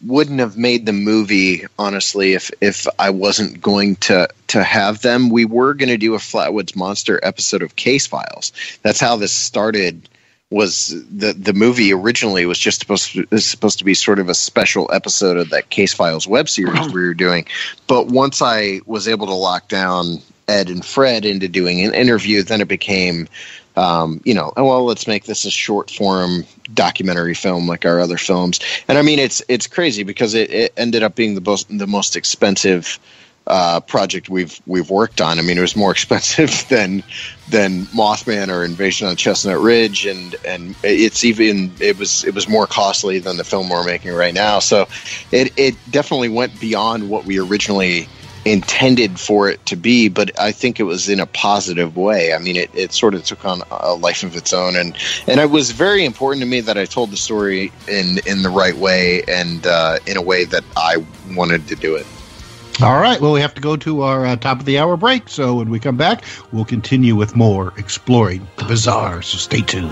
wouldn't have made the movie, honestly, if I wasn't going to have them. We were going to do a Flatwoods Monster episode of Case Files. That's how this started. Was the movie originally was just supposed to be sort of a special episode of that Case Files web series we were doing. But once I was able to lock down Ed and Fred into doing an interview, then it became let's make this a short form documentary film like our other films. And I mean, it's crazy because it ended up being the most expensive project we've worked on. I mean, it was more expensive than Mothman or Invasion on Chestnut Ridge, and it was more costly than the film we're making right now. So it definitely went beyond what we originally intended for it to be, but I think it was in a positive way. I mean, it sort of took on a life of its own, and it was very important to me that I told the story in the right way and in a way that I wanted to do it. All right, well, we have to go to our top of the hour break, so when we come back, we'll continue with more Exploring the Bizarre, so stay tuned.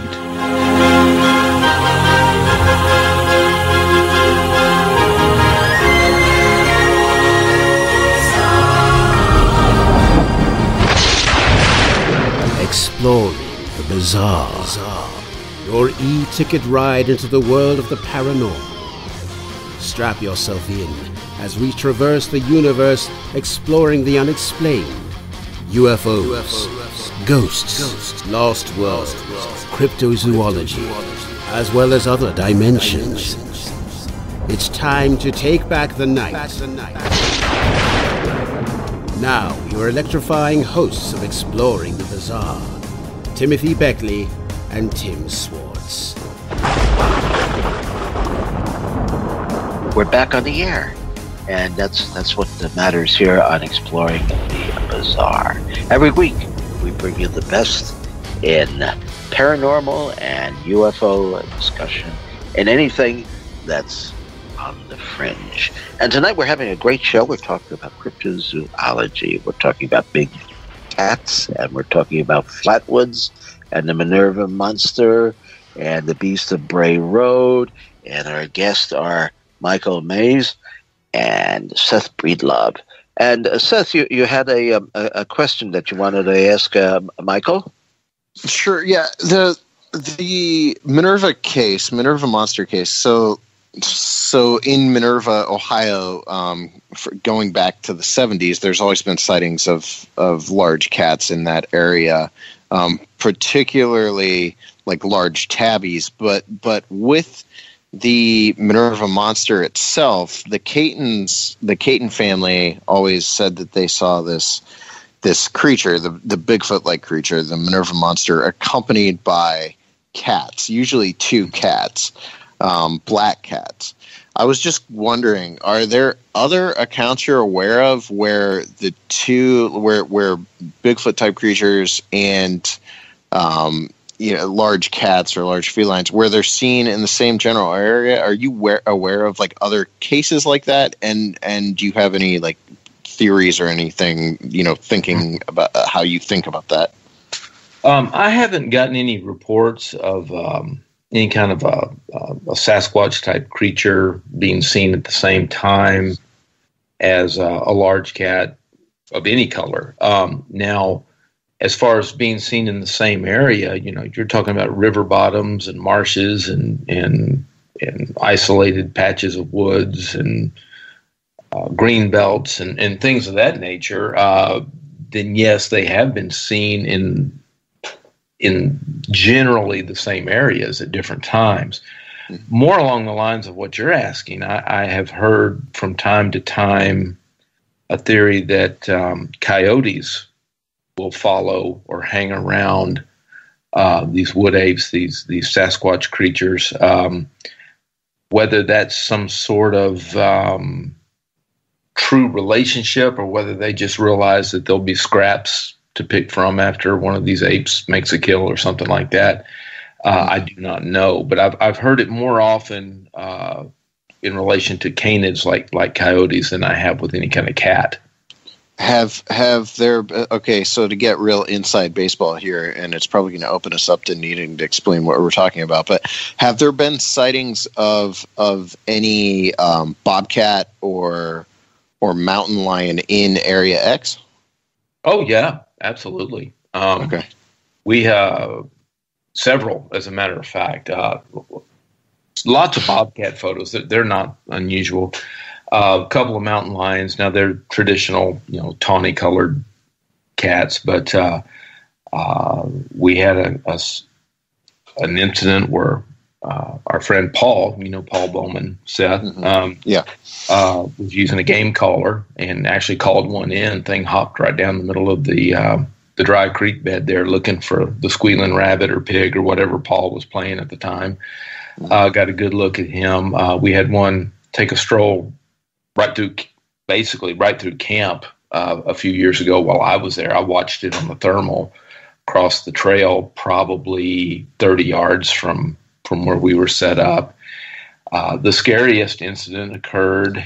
Exploring the bizarre. Your e-ticket ride into the world of the paranormal. Strap yourself in as we traverse the universe, exploring the unexplained. UFOs, ghosts, lost worlds, cryptozoology, as well as other dimensions. It's time to take back the night. Now, your electrifying hosts of Exploring the Bizarre, Timothy Beckley and Tim Swartz. We're back on the air, and that's what matters here on Exploring the Bizarre. Every week, we bring you the best in paranormal and UFO discussion and anything that's on the fringe. And tonight we're having a great show. We're talking about cryptozoology. We're talking about big cats, and we're talking about Flatwoods and the Minerva Monster and the Beast of Bray Road. And our guests are Michael Mays and Seth Breedlove. And Seth, you had a question that you wanted to ask Michael? Sure. Yeah. The Minerva monster case. So in Minerva, Ohio, going back to the 70s, there's always been sightings of large cats in that area, particularly like large tabbies. But with the Minerva monster itself, the Caton family always said that they saw this creature, the Bigfoot-like creature, the Minerva monster, accompanied by cats, usually two cats, black cats. I was just wondering, are there other accounts you're aware of where where Bigfoot type creatures and large cats or large felines, where they're seen in the same general area? Are you aware of like other cases like that? And do you have any like theories or anything, thinking about how you think about that? I haven't gotten any reports of any kind of a Sasquatch type creature being seen at the same time as a large cat of any color. Now, as far as being seen in the same area, you're talking about river bottoms and marshes and isolated patches of woods and green belts and things of that nature. Then yes, they have been seen in generally the same areas at different times. More along the lines of what you're asking, I have heard from time to time a theory that coyotes will follow or hang around these wood apes, these Sasquatch creatures, whether that's some sort of true relationship or whether they just realize that there'll be scraps to pick from after one of these apes makes a kill or something like that. I do not know, but I've heard it more often in relation to canids like coyotes than I have with any kind of cat. Have there? Okay, so to get real inside baseball here, and it's probably going to open us up to needing to explain what we're talking about. But have there been sightings of any bobcat or mountain lion in Area X? Oh yeah, absolutely. Okay, we have several, as a matter of fact. Lots of bobcat photos. They're not unusual. A couple of mountain lions. Now they're traditional, tawny colored cats, but we had an incident where our friend Paul, Paul Bowman, Seth, was using a game caller and actually called one in. Thing hopped right down the middle of the dry creek bed there, looking for the squealing rabbit or pig or whatever Paul was playing at the time. Got a good look at him. We had one take a stroll right through camp a few years ago while I was there. I watched it on the thermal across the trail, probably 30 yards from where we were set up. The scariest incident occurred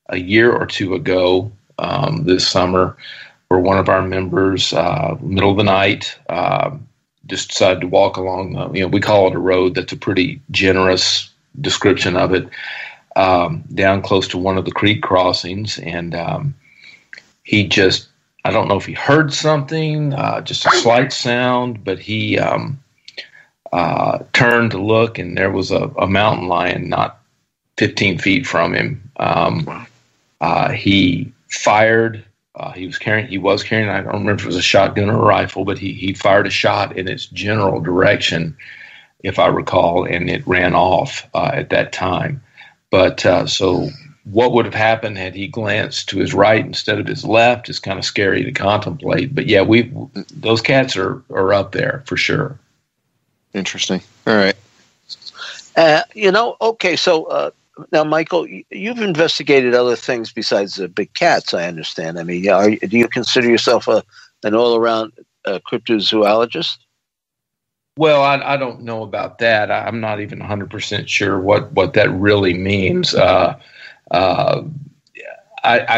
a year or two ago this summer, where one of our members, middle of the night, just decided to walk along, we call it a road. That's a pretty generous description of it. Down close to one of the creek crossings, and he just, I don't know if he heard something, just a slight sound, but he turned to look, and there was a mountain lion not 15 feet from him. He fired. He was carrying, I don't remember if it was a shotgun or a rifle, but he fired a shot in its general direction, if I recall, and it ran off at that time. But so what would have happened had he glanced to his right instead of his left is kind of scary to contemplate. But yeah, those cats are up there for sure. Interesting. All right. Okay. So now, Michael, you've investigated other things besides the big cats, I understand. I mean, do you consider yourself an all-around cryptozoologist? Well, I don't know about that. I'm not even 100% sure what that really means. I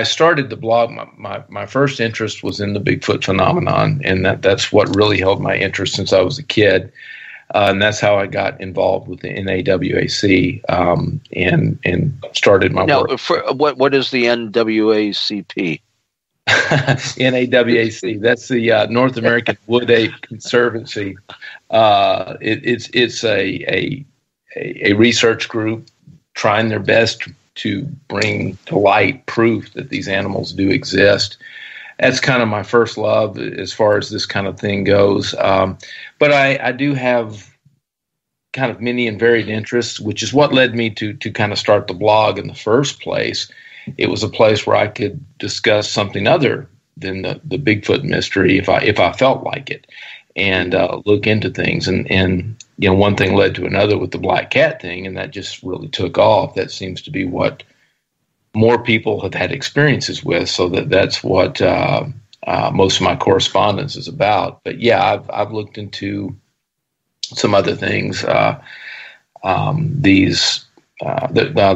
started the blog. My first interest was in the Bigfoot phenomenon, and that's what really held my interest since I was a kid. And that's how I got involved with the NAWAC and started my work. Now, what is the NWACP? NAWAC. That's the North American Wood Ape Conservancy. It's a research group trying their best to bring to light proof that these animals do exist. That's kind of my first love as far as this kind of thing goes. But I do have kind of many and varied interests, which is what led me to kind of start the blog in the first place. It was a place where I could discuss something other than the Bigfoot mystery if I felt like it, and look into things. And one thing led to another with the black cat thing, and that just really took off. That seems to be what more people have had experiences with, so that's what most of my correspondence is about. But yeah, I've looked into some other things. The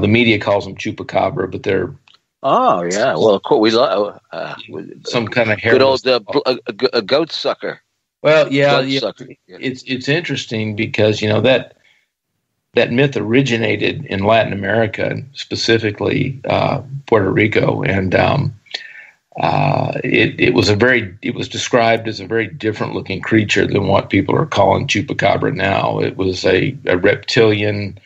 media calls them chupacabra, but they're well, cool. We love some kind of good old a goat sucker. Well, yeah. It's interesting because that myth originated in Latin America, specifically Puerto Rico, and it was described as a very different looking creature than what people are calling chupacabra now. It was a reptilian,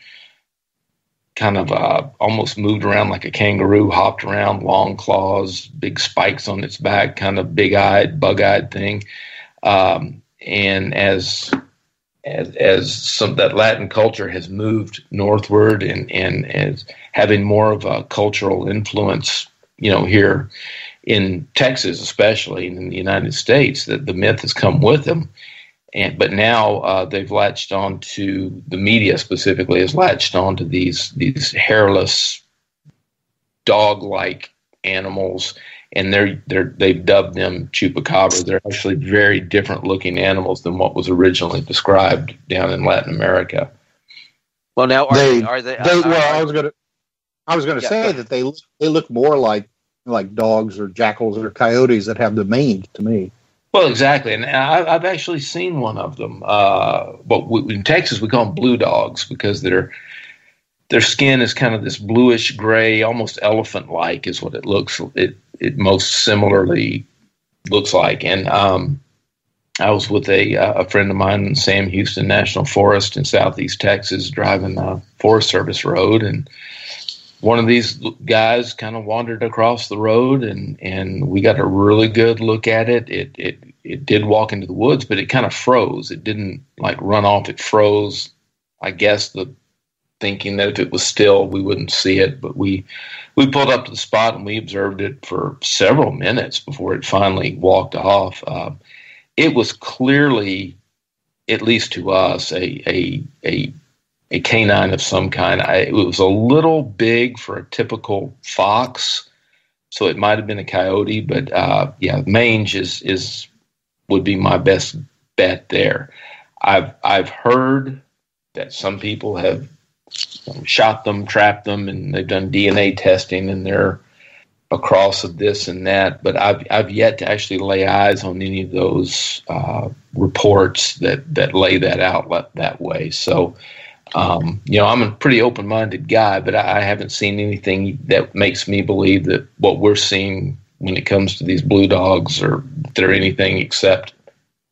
kind of almost moved around like a kangaroo, hopped around, long claws, big spikes on its back, kind of big-eyed, bug-eyed thing. And as that Latin culture has moved northward and as having more of a cultural influence, here in Texas, especially in the United States, that the myth has come with them. But now they've latched on to, the media specifically has latched on to these hairless, dog-like animals, and they've dubbed them chupacabra. They're actually very different looking animals than what was originally described down in Latin America. Well, now are they? I was going to say that they look more like dogs or jackals or coyotes that have the mange to me. Well, exactly, and I've actually seen one of them. But in Texas, we call them blue dogs because their skin is kind of this bluish gray, almost elephant-like, is what it looks. It most similarly looks like. And I was with a friend of mine in Sam Houston National Forest in Southeast Texas, driving the Forest Service road, and one of these guys kind of wandered across the road, and we got a really good look at it. It did walk into the woods, but it kind of froze. It didn't run off. It froze. I guess thinking that if it was still, we wouldn't see it. But we pulled up to the spot and we observed it for several minutes before it finally walked off. It was clearly, at least to us, a canine of some kind. It was a little big for a typical fox, so it might have been a coyote. But mange would be my best bet there. I've heard that some people have shot them, trapped them, and they've done DNA testing, and they're a cross of this and that. But I've yet to actually lay eyes on any of those reports that lay that out that way. So. I'm a pretty open-minded guy, but I haven't seen anything that makes me believe that what we're seeing when it comes to these blue dogs they're anything except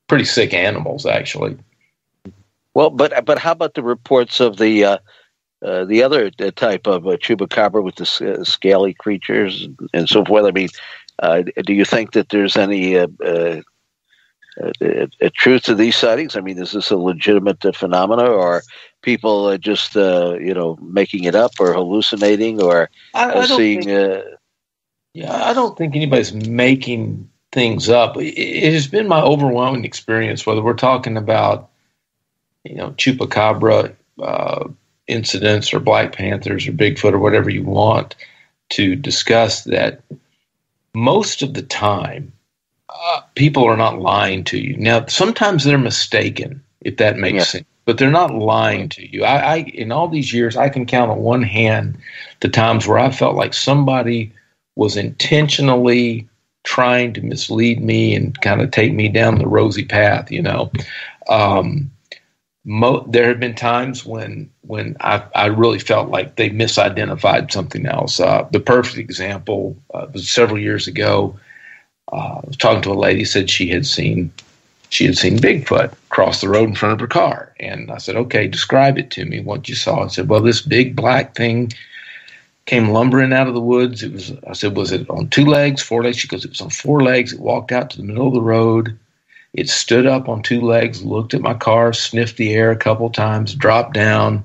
pretty sick animals, actually. Well, but how about the reports of the other type of chupacabra with the scaly creatures and so forth? I mean, do you think that there's any a truth to these sightings? I mean, is this a legitimate phenomena, or people just making it up or hallucinating or seeing? I don't think anybody's making things up. It has been my overwhelming experience, whether we're talking about chupacabra incidents or black panthers or Bigfoot or whatever you want to discuss, that most of the time people are not lying to you. Now, sometimes they're mistaken, if that makes sense, but they're not lying to you. I in all these years, I can count on one hand the times where I felt like somebody was intentionally trying to mislead me and kind of take me down the rosy path, There have been times when I really felt like they misidentified something else. The perfect example was several years ago. I was talking to a lady, said she had seen Bigfoot cross the road in front of her car. And I said, okay, describe it to me, what you saw. I said, well, this big black thing came lumbering out of the woods. I said, was it on 2 legs, 4 legs? She goes, it was on 4 legs. It walked out to the middle of the road. It stood up on 2 legs, looked at my car, sniffed the air a couple times, dropped down,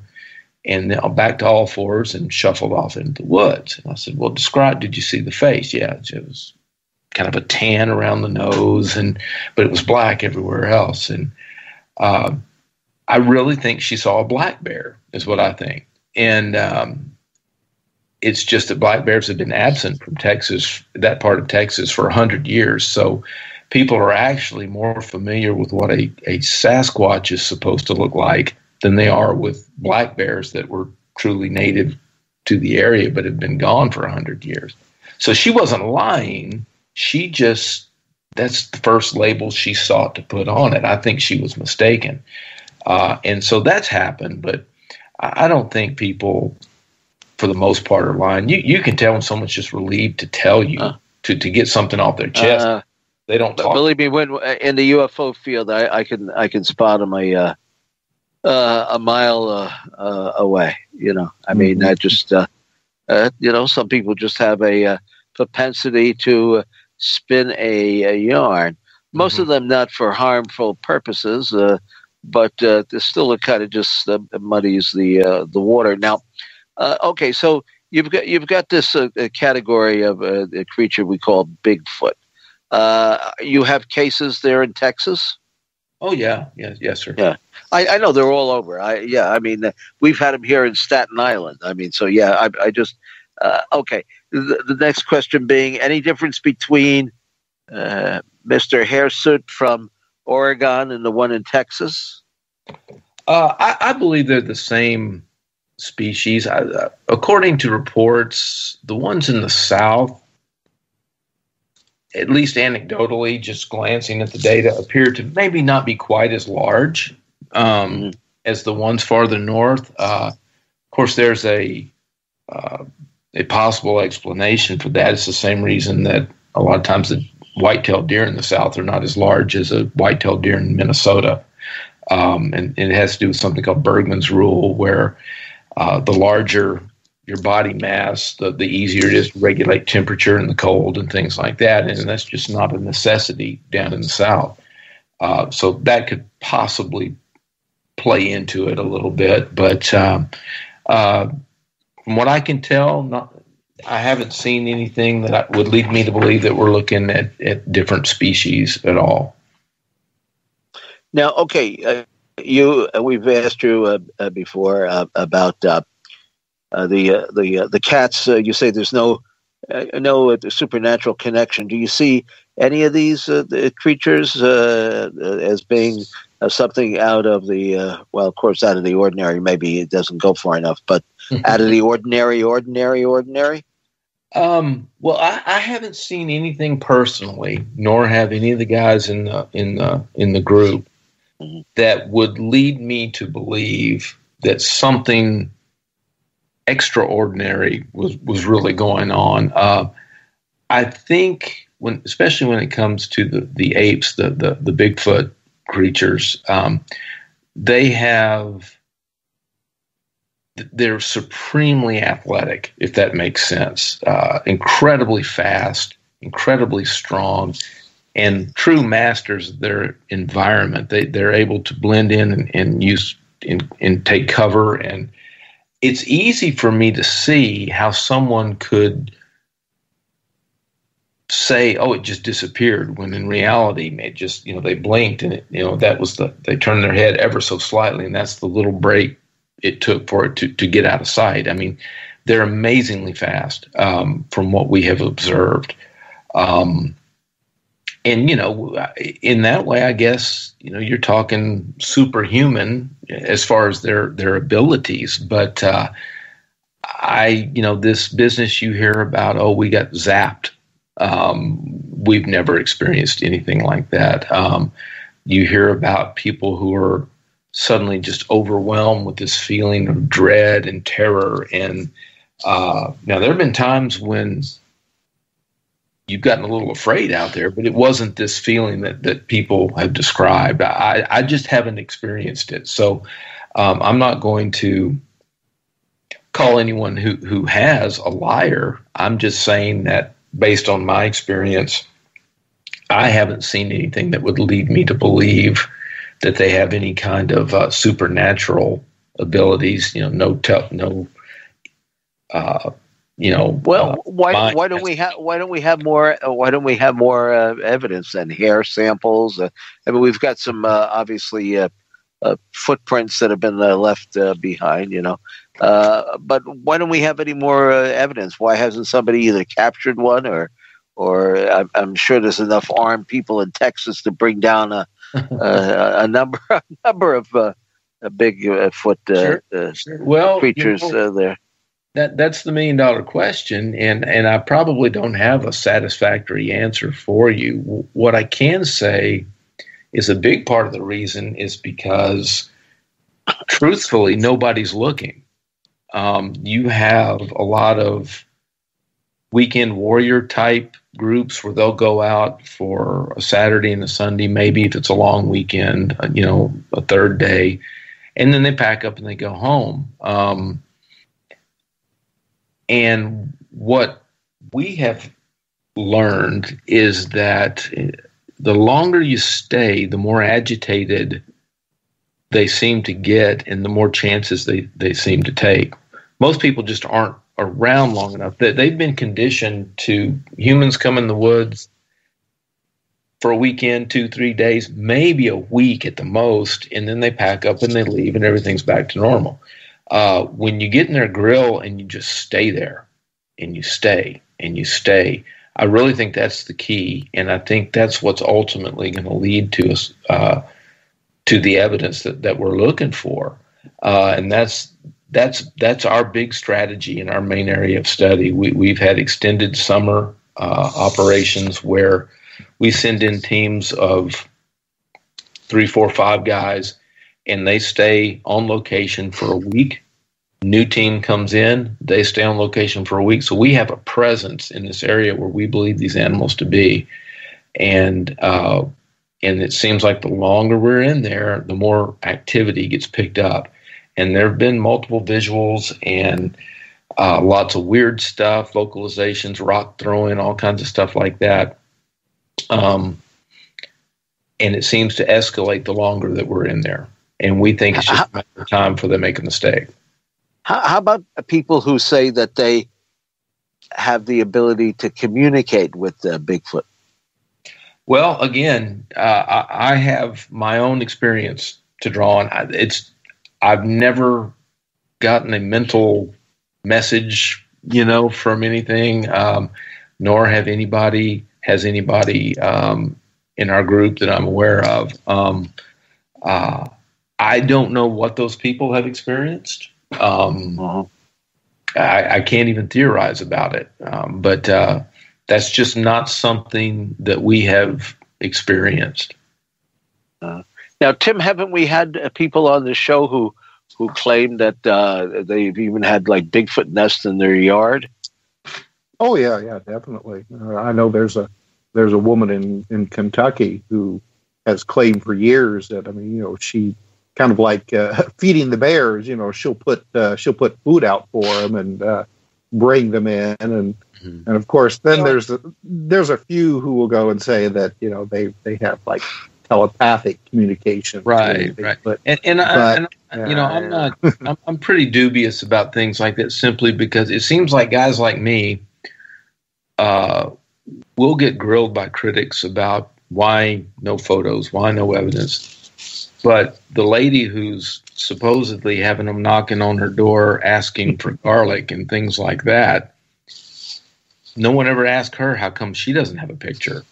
and then back to all fours and shuffled off into the woods. And I said, well, did you see the face? Yeah, it was kind of a tan around the nose, but it was black everywhere else. And I really think she saw a black bear, is what I think. And it's just that black bears have been absent from Texas, that part of Texas, for 100 years. So people are actually more familiar with what a Sasquatch is supposed to look like than they are with black bears that were truly native to the area but have been gone for 100 years. So she wasn't lying. That's the first label she sought to put on it. I think she was mistaken. And so that's happened, but I don't think people, for the most part, are lying. You can tell when someone's just relieved to tell you, to get something off their chest. They don't talk. Believe me, when in the UFO field, I can spot them a mile away. I mean, I just some people just have a propensity to spin a yarn. Most of them not for harmful purposes, but there's still a kind of just muddies the water. Now, okay, so you've got this category of a creature we call Bigfoot. You have cases there in Texas? Oh yeah, yes, sir. Yeah, I know they're all over. I mean, we've had them here in Staten Island. I mean, so yeah, I just okay. The next question being, any difference between Mr. Hairsuit from Oregon and the one in Texas? I believe they're the same species. According to reports, the ones in the South, at least anecdotally, just glancing at the data, appear to maybe not be quite as large as the ones farther north. Of course, there's a possible explanation for that. It's the same reason that a lot of times the white-tailed deer in the South are not as large as a white-tailed deer in Minnesota. And it has to do with something called Bergman's rule, where the larger your body mass, the easier it is to regulate temperature in the cold and things like that. And that's just not a necessity down in the South. So that could possibly play into it a little bit. But from what I can tell, I haven't seen anything that would lead me to believe that we're looking at different species at all. Now, okay, we've asked you before about the cats. You say there's no supernatural connection. Do you see any of these creatures as being something out of the well, of course, out of the ordinary? Maybe it doesn't go far enough, but out of the ordinary. Well, I haven't seen anything personally, nor have any of the guys in the group that would lead me to believe that something extraordinary was really going on. I think especially when it comes to the apes, the Bigfoot creatures, they're supremely athletic, if that makes sense. Incredibly fast, incredibly strong, and true masters of their environment. They're able to blend in and use and take cover. And it's easy for me to see how someone could say, "Oh, it just disappeared," when in reality, it just, they blinked and that was they turned their head ever so slightly, and that's the little break it took for it to get out of sight. I mean, they're amazingly fast from what we have observed. And, in that way, I guess, you're talking superhuman as far as their abilities. But this business you hear about, oh, we got zapped. We've never experienced anything like that. You hear about people who are suddenly just overwhelmed with this feeling of dread and terror. And now there have been times when you've gotten a little afraid out there, but it wasn't this feeling that people have described. I just haven't experienced it. So I'm not going to call anyone who has a liar. I'm just saying that based on my experience, I haven't seen anything that would lead me to believe that they have any kind of supernatural abilities. Why don't we have more evidence than hair samples? We've got some obviously footprints that have been left behind. But why don't we have any more evidence? Why hasn't somebody either captured one or I'm sure there's enough armed people in Texas to bring down a number of Bigfoot Well, creatures there. That's the $1 million question, and I probably don't have a satisfactory answer for you. What I can say is a big part of the reason is because, truthfully, nobody's looking. You have a lot of weekend warrior type groups where they'll go out for a Saturday and a Sunday, maybe if it's a long weekend, a third day, and then they pack up and they go home. And what we have learned is that the longer you stay, the more agitated they seem to get and the more chances they seem to take. Most people just aren't around long enough. They've been conditioned to humans come in the woods for a weekend, 2-3 days, maybe a week at the most, and then they pack up and they leave and everything's back to normal. When you get in their grill and you just stay there and you stay and you stay, I really think that's the key, and I think that's what's ultimately going to lead to us to the evidence that we're looking for, and that's our big strategy in our main area of study. We've had extended summer operations where we send in teams of 3, 4, 5 guys, and they stay on location for a week. New team comes in, they stay on location for a week. So we have a presence in this area where we believe these animals to be. And it seems like the longer we're in there, the more activity gets picked up. And there have been multiple visuals and lots of weird stuff, vocalizations, rock throwing, all kinds of stuff like that. And it seems to escalate the longer that we're in there. And we think it's just a matter of time for them to make a mistake. How about people who say that they have the ability to communicate with Bigfoot? Well, again, I have my own experience to draw on. I've never gotten a mental message, from anything, nor has anybody in our group that I'm aware of. I don't know what those people have experienced. I can't even theorize about it. But that's just not something that we have experienced. Now, Tim, haven't we had people on the show who claim that they've even had like Bigfoot nests in their yard? Oh yeah, definitely. I know there's a woman in Kentucky who has claimed for years that she kind of like feeding the bears. She'll put food out for them and bring them in, and of course then there's a few who will go and say that they have like telepathic communication. Right. I'm pretty dubious about things like that simply because it seems like guys like me will get grilled by critics about why no photos, why no evidence. But the lady who's supposedly having them knocking on her door asking for garlic and things like that, no one ever asked her how come she doesn't have a picture.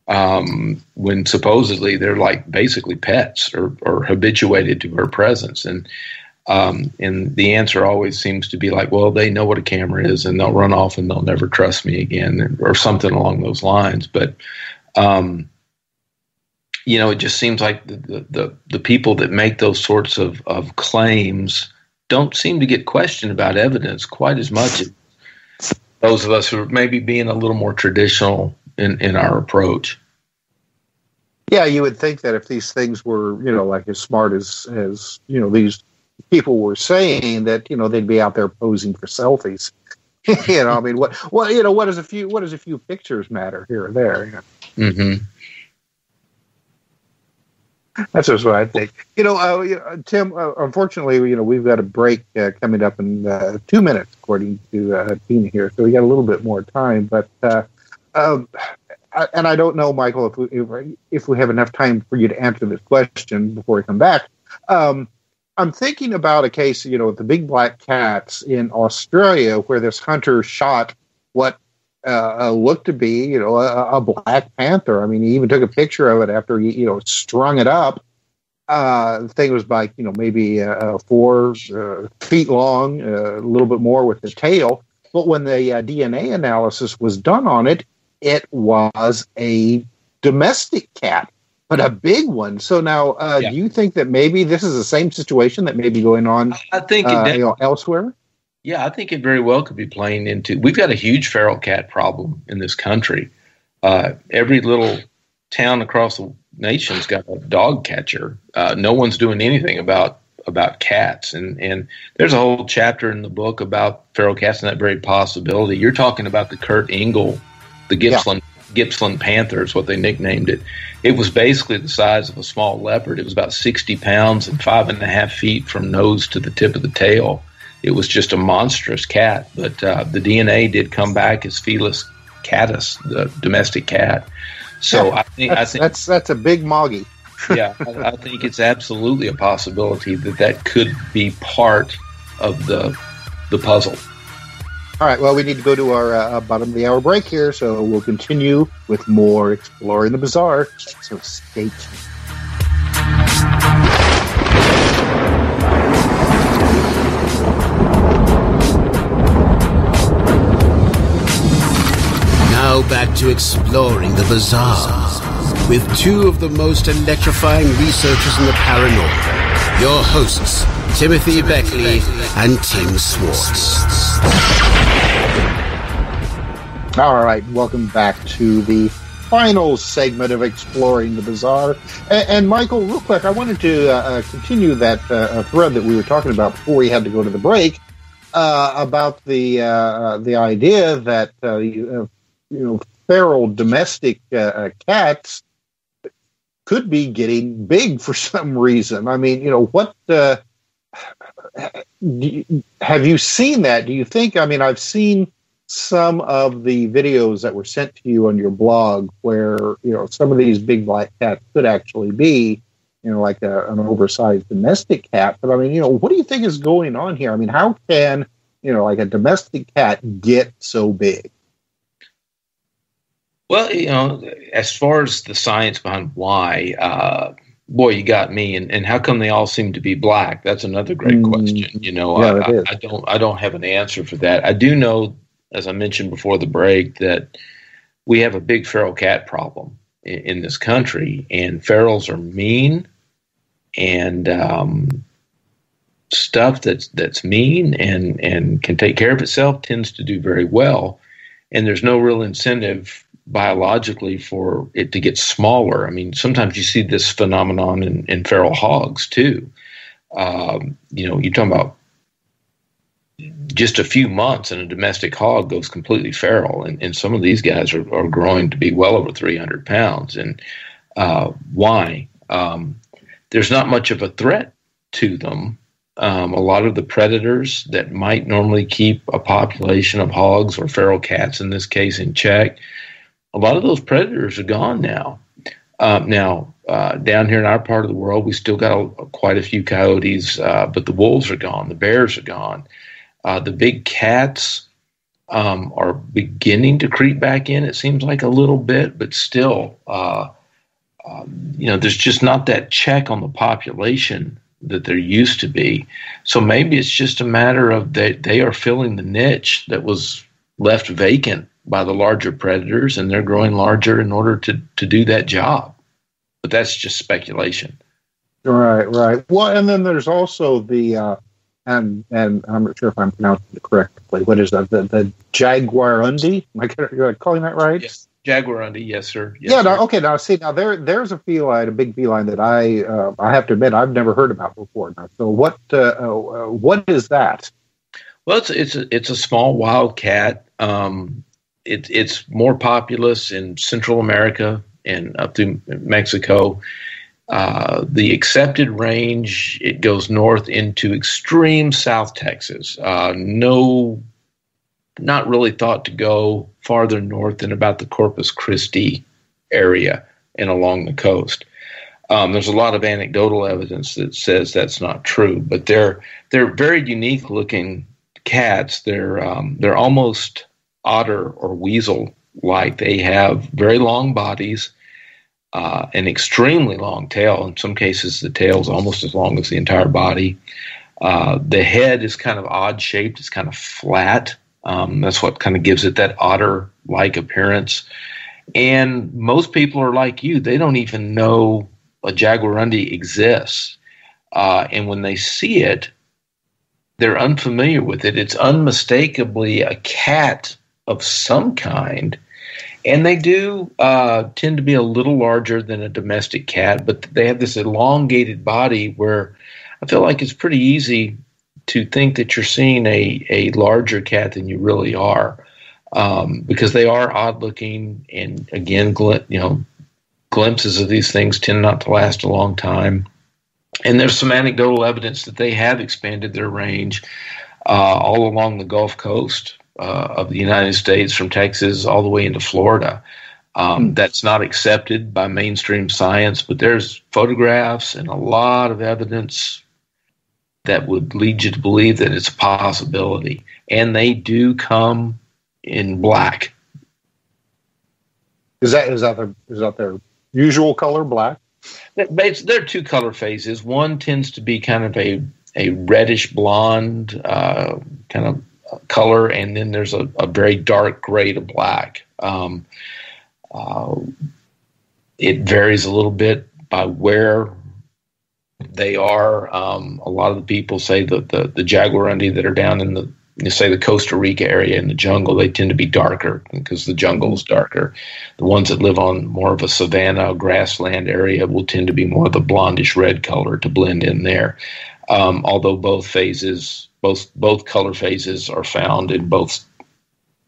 When supposedly they're like basically pets or habituated to her presence. And the answer always seems to be like, well, they know what a camera is and they'll run off and they'll never trust me again or something along those lines. But, it just seems like the people that make those sorts of claims don't seem to get questioned about evidence quite as much those of us who are maybe being a little more traditional in our approach. Yeah, you would think that if these things were, like as smart as these people were saying, that they'd be out there posing for selfies. I mean, what does a few pictures matter here or there? Mm-hmm. That's just what I think. Tim, unfortunately, we've got a break coming up in 2 minutes, according to Tina here. So we got a little bit more time. But and I don't know, Michael, if we have enough time for you to answer this question before we come back. I'm thinking about a case, with the big black cats in Australia, where this hunter shot what looked to be, a black panther. I mean, he even took a picture of it after he, strung it up. The thing was like, maybe 4 feet long, a little bit more with the tail. But when the DNA analysis was done on it, it was a domestic cat, but a big one. So now, do you think that maybe this is the same situation that may be going on I think elsewhere? Yeah, I think it very well could be playing into. We've got a huge feral cat problem in this country. Every little town across the nation's got a dog catcher. No one's doing anything about cats, and there's a whole chapter in the book about feral cats and that very possibility. You're talking about the Kurt Engel, the Gippsland Panthers, what they nicknamed it. It was basically the size of a small leopard. It was about 60 pounds and 5.5 feet from nose to the tip of the tail. It was just a monstrous cat, but the DNA did come back as Felis catus, the domestic cat. So I think that's a big moggy. Yeah, I think it's absolutely a possibility that could be part of the puzzle. All right, well, we need to go to our bottom of the hour break here, so we'll continue with more Exploring the Bizarre. So stay tuned. Now back to Exploring the Bizarre with two of the most electrifying researchers in the paranormal. Your hosts, Timothy Beckley and Tim Swartz. All right, welcome back to the final segment of Exploring the Bizarre. And Michael, real quick, I wanted to continue that thread that we were talking about before we had to go to the break about the idea that feral domestic cats could be getting big for some reason. I mean, what have you seen that? Do you think? I mean, I've seen some of the videos that were sent to you on your blog where, some of these big black cats could actually be, like an oversized domestic cat. But I mean, what do you think is going on here? I mean, how can, like a domestic cat get so big? Well, as far as the science behind why, boy, you got me. And how come they all seem to be black? That's another great question. I don't have an answer for that. I do know, as I mentioned before the break, that we have a big feral cat problem in this country, and ferals are mean, and stuff that's mean and can take care of itself tends to do very well, and there's no real incentive biologically for it to get smaller. I mean, sometimes you see this phenomenon in feral hogs too. You're talking about just a few months and a domestic hog goes completely feral. And some of these guys are growing to be well over 300 pounds. And why? There's not much of a threat to them. A lot of the predators that might normally keep a population of hogs or feral cats, in this case, in check, a lot of those predators are gone now. Down here in our part of the world, we still got quite a few coyotes, but the wolves are gone. The bears are gone. The big cats are beginning to creep back in. It seems like a little bit, but still, there's just not that check on the population that there used to be. So maybe it's just a matter of they are filling the niche that was left vacant by the larger predators, and they're growing larger in order to do that job. But that's just speculation. Right. Well, and then there's also the and I'm not sure if I'm pronouncing it correctly. What is that? The Jaguarundi? Am I calling that right? Yes. Jaguarundi, yes, sir. Yes, yeah. sir. No, okay. Now there's a feline, a big feline that I have to admit I've never heard about before. Now, so what is that? Well, it's a small wild cat. It's more populous in Central America and up through Mexico. The accepted range, it goes north into extreme South Texas. Not really thought to go farther north than about the Corpus Christi area and along the coast. There's a lot of anecdotal evidence that says that's not true, but they're very unique looking cats. They're almost otter or weasel like. They have very long bodies, an extremely long tail. In some cases, the tail is almost as long as the entire body. The head is kind of odd shaped. It's kind of flat. That's what kind of gives it that otter-like appearance. And most people are like you. They don't even know a Jaguarundi exists. And when they see it, they're unfamiliar with it. It's unmistakably a cat of some kind. And they do tend to be a little larger than a domestic cat, but they have this elongated body where I feel like it's pretty easy to think that you're seeing a larger cat than you really are, because they are odd looking. And again, glimpses of these things tend not to last a long time. And there's some anecdotal evidence that they have expanded their range all along the Gulf Coast of the United States, from Texas all the way into Florida. That's not accepted by mainstream science, but there's photographs and a lot of evidence that would lead you to believe that it's a possibility. And they do come in black. Is that their usual color, black? There are two color phases. One tends to be kind of a reddish blonde kind of color, and then there's a very dark gray to black. It varies a little bit by where they are. A lot of the people say that the Jaguarundi that are down in the Costa Rica area in the jungle, they tend to be darker because the jungle is darker. The ones that live on more of a savanna, grassland area will tend to be more of the blondish red color to blend in there. Although both color phases are found in both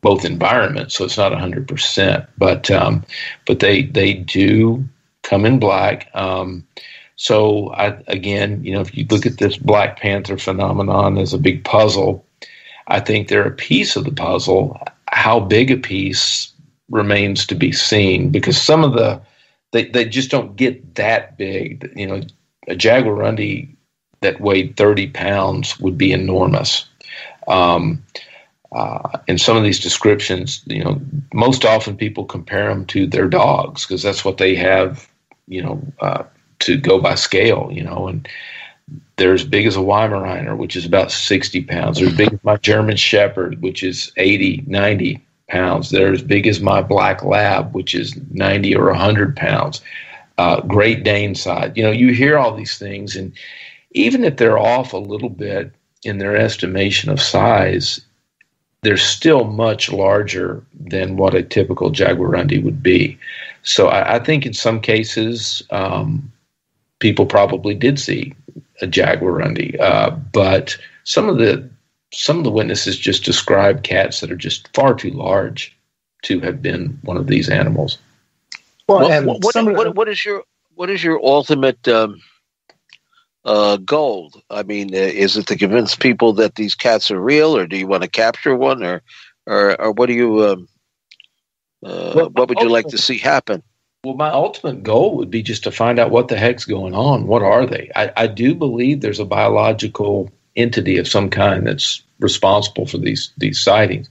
environments, so it's not 100%. But they do come in black. So if you look at this black panther phenomenon as a big puzzle, I think they're a piece of the puzzle. How big a piece remains to be seen, because some of they just don't get that big. A Jaguarundi that weighed 30 pounds would be enormous. And some of these descriptions, most often people compare them to their dogs because that's what they have, to go by scale, and they're as big as a Weimaraner, which is about 60 pounds. They're as big as my German Shepherd, which is 80, 90 pounds. They're as big as my Black Lab, which is 90 or 100 pounds. Great Dane size. You hear all these things, and even if they're off a little bit in their estimation of size, they're still much larger than what a typical Jaguarundi would be. So I think in some cases, people probably did see a Jaguarundi, but some of the witnesses just describe cats that are just far too large to have been one of these animals. Well, what is your ultimate goal? I mean, is it to convince people that these cats are real, or do you want to capture one, or what do you what would you like to see happen? Well, my ultimate goal would be just to find out what the heck's going on. What are they? I do believe there's a biological entity of some kind that's responsible for these sightings.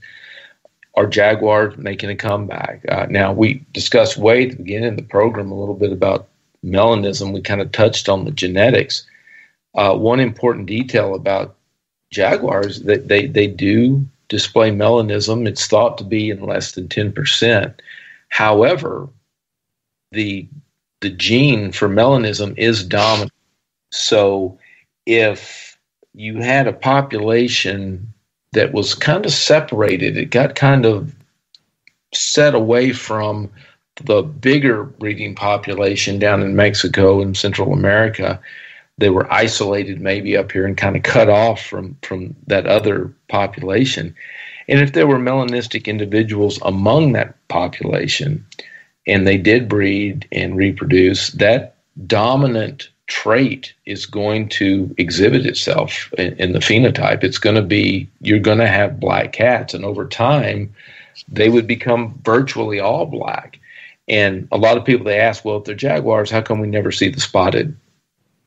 Are jaguars making a comeback? Now, we discussed way at the beginning of the program a little bit about melanism. We kind of touched on the genetics. One important detail about jaguars that they do display melanism. It's thought to be in less than 10%. However, the gene for melanism is dominant. So if you had a population that was kind of separated. It got kind of set away from the bigger breeding population down in Mexico and Central America. They were isolated maybe up here and kind of cut off from that other population. And if there were melanistic individuals among that population and they did breed and reproduce, that dominant trait is going to exhibit itself in the phenotype. It's going to be, you're going to have black cats, and over time they would become virtually all black. And a lot of people, they ask, well, if they're jaguars, how come we never see the spotted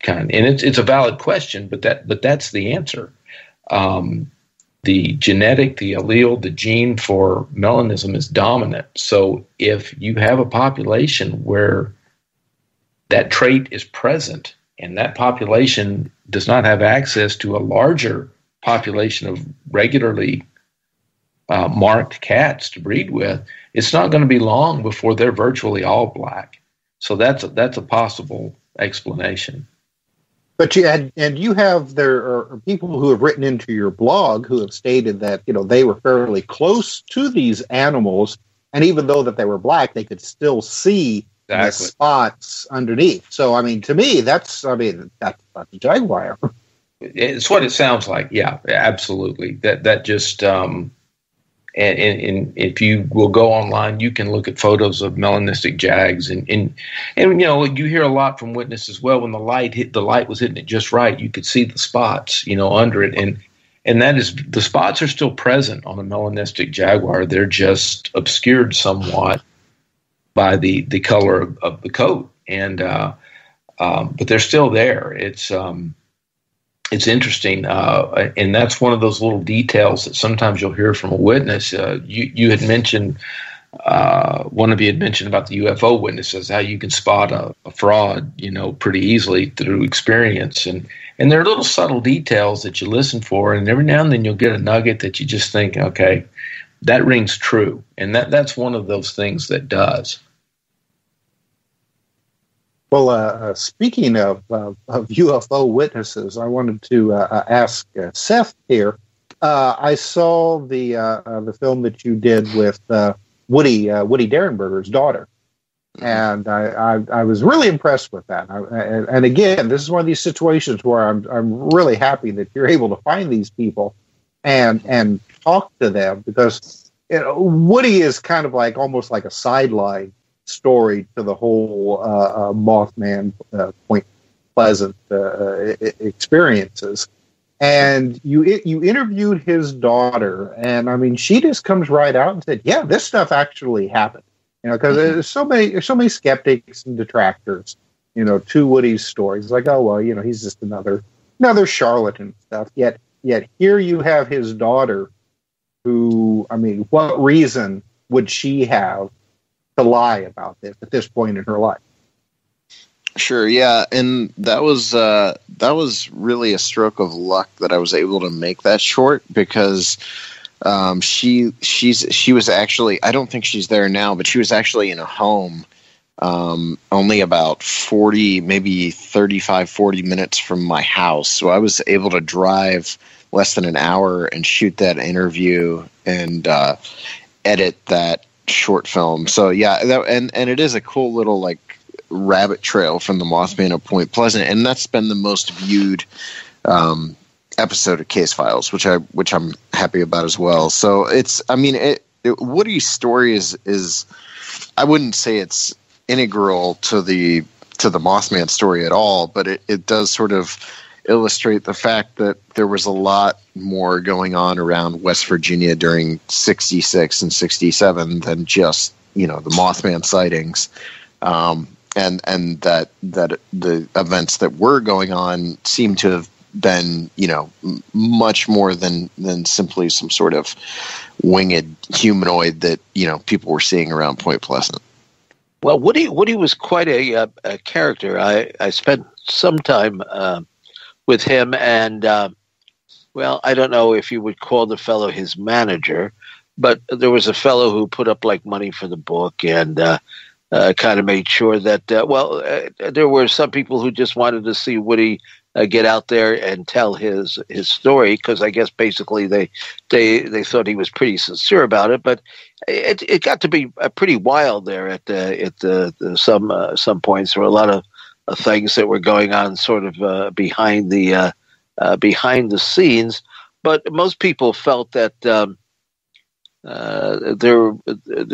kind? And it's a valid question, but that's the answer. The genetic, the allele, the gene for melanism is dominant. So if you have a population where that trait is present and that population does not have access to a larger population of regularly marked cats to breed with, it's not going to be long before they're virtually all black. So that's a possible explanation. But you have there are people who have written into your blog who have stated that they were fairly close to these animals, and even though that they were black, they could still see the spots underneath. So to me, that's a jaguar. It's what it sounds like. Yeah, absolutely. That just and if you will go online, you can look at photos of melanistic jags, and you hear a lot from witnesses as well. When the light was hitting it just right, you could see the spots, under it, and that is, the spots are still present on a melanistic jaguar. They're just obscured somewhat by the color of the coat, and but they're still there. It's interesting, and that's one of those little details that sometimes you'll hear from a witness. You had mentioned, one of you had mentioned about the UFO witnesses, how you can spot a fraud, pretty easily through experience. And there are little subtle details that you listen for, and every now and then you'll get a nugget that you just think, okay, that rings true. And that's one of those things that does. Well, speaking of UFO witnesses, I wanted to ask Seth here. I saw the film that you did with Woody Derenberger's daughter, and I was really impressed with that. And again, this is one of these situations where I'm really happy that you're able to find these people and talk to them, because Woody is kind of almost like a sideline story to the whole Mothman Point Pleasant experiences. And you interviewed his daughter, and she just comes right out and said, yeah, this stuff actually happened, because there's so many skeptics and detractors to Woody's stories, like, oh well, he's just another charlatan stuff. Yet here you have his daughter, who, what reason would she have to lie about this at this point in her life? Sure, yeah, and that was really a stroke of luck that I was able to make that short, because she was actually, I don't think she's there now, but she was actually in a home only about 40, maybe 35, 40 minutes from my house. So I was able to drive less than an hour and shoot that interview and edit that short film. So yeah, and it is a cool little rabbit trail from the Mothman of Point Pleasant, and that's been the most viewed episode of Case Files, which I'm happy about as well. So it's, Woody's story is I wouldn't say it's integral to the Mothman story at all, but it does sort of illustrate the fact that there was a lot more going on around West Virginia during 66 and 67 than just, the Mothman sightings. And that the events that were going on seem to have been, much more than simply some sort of winged humanoid that, people were seeing around Point Pleasant. Well, Woody was quite a character. I spent some time with him, and I don't know if you would call the fellow his manager, but there was a fellow who put up money for the book, and kind of made sure that there were some people who just wanted to see Woody get out there and tell his story, because I guess basically they thought he was pretty sincere about it. But it got to be pretty wild there at some points. There were a lot of things that were going on sort of behind the scenes. But most people felt that there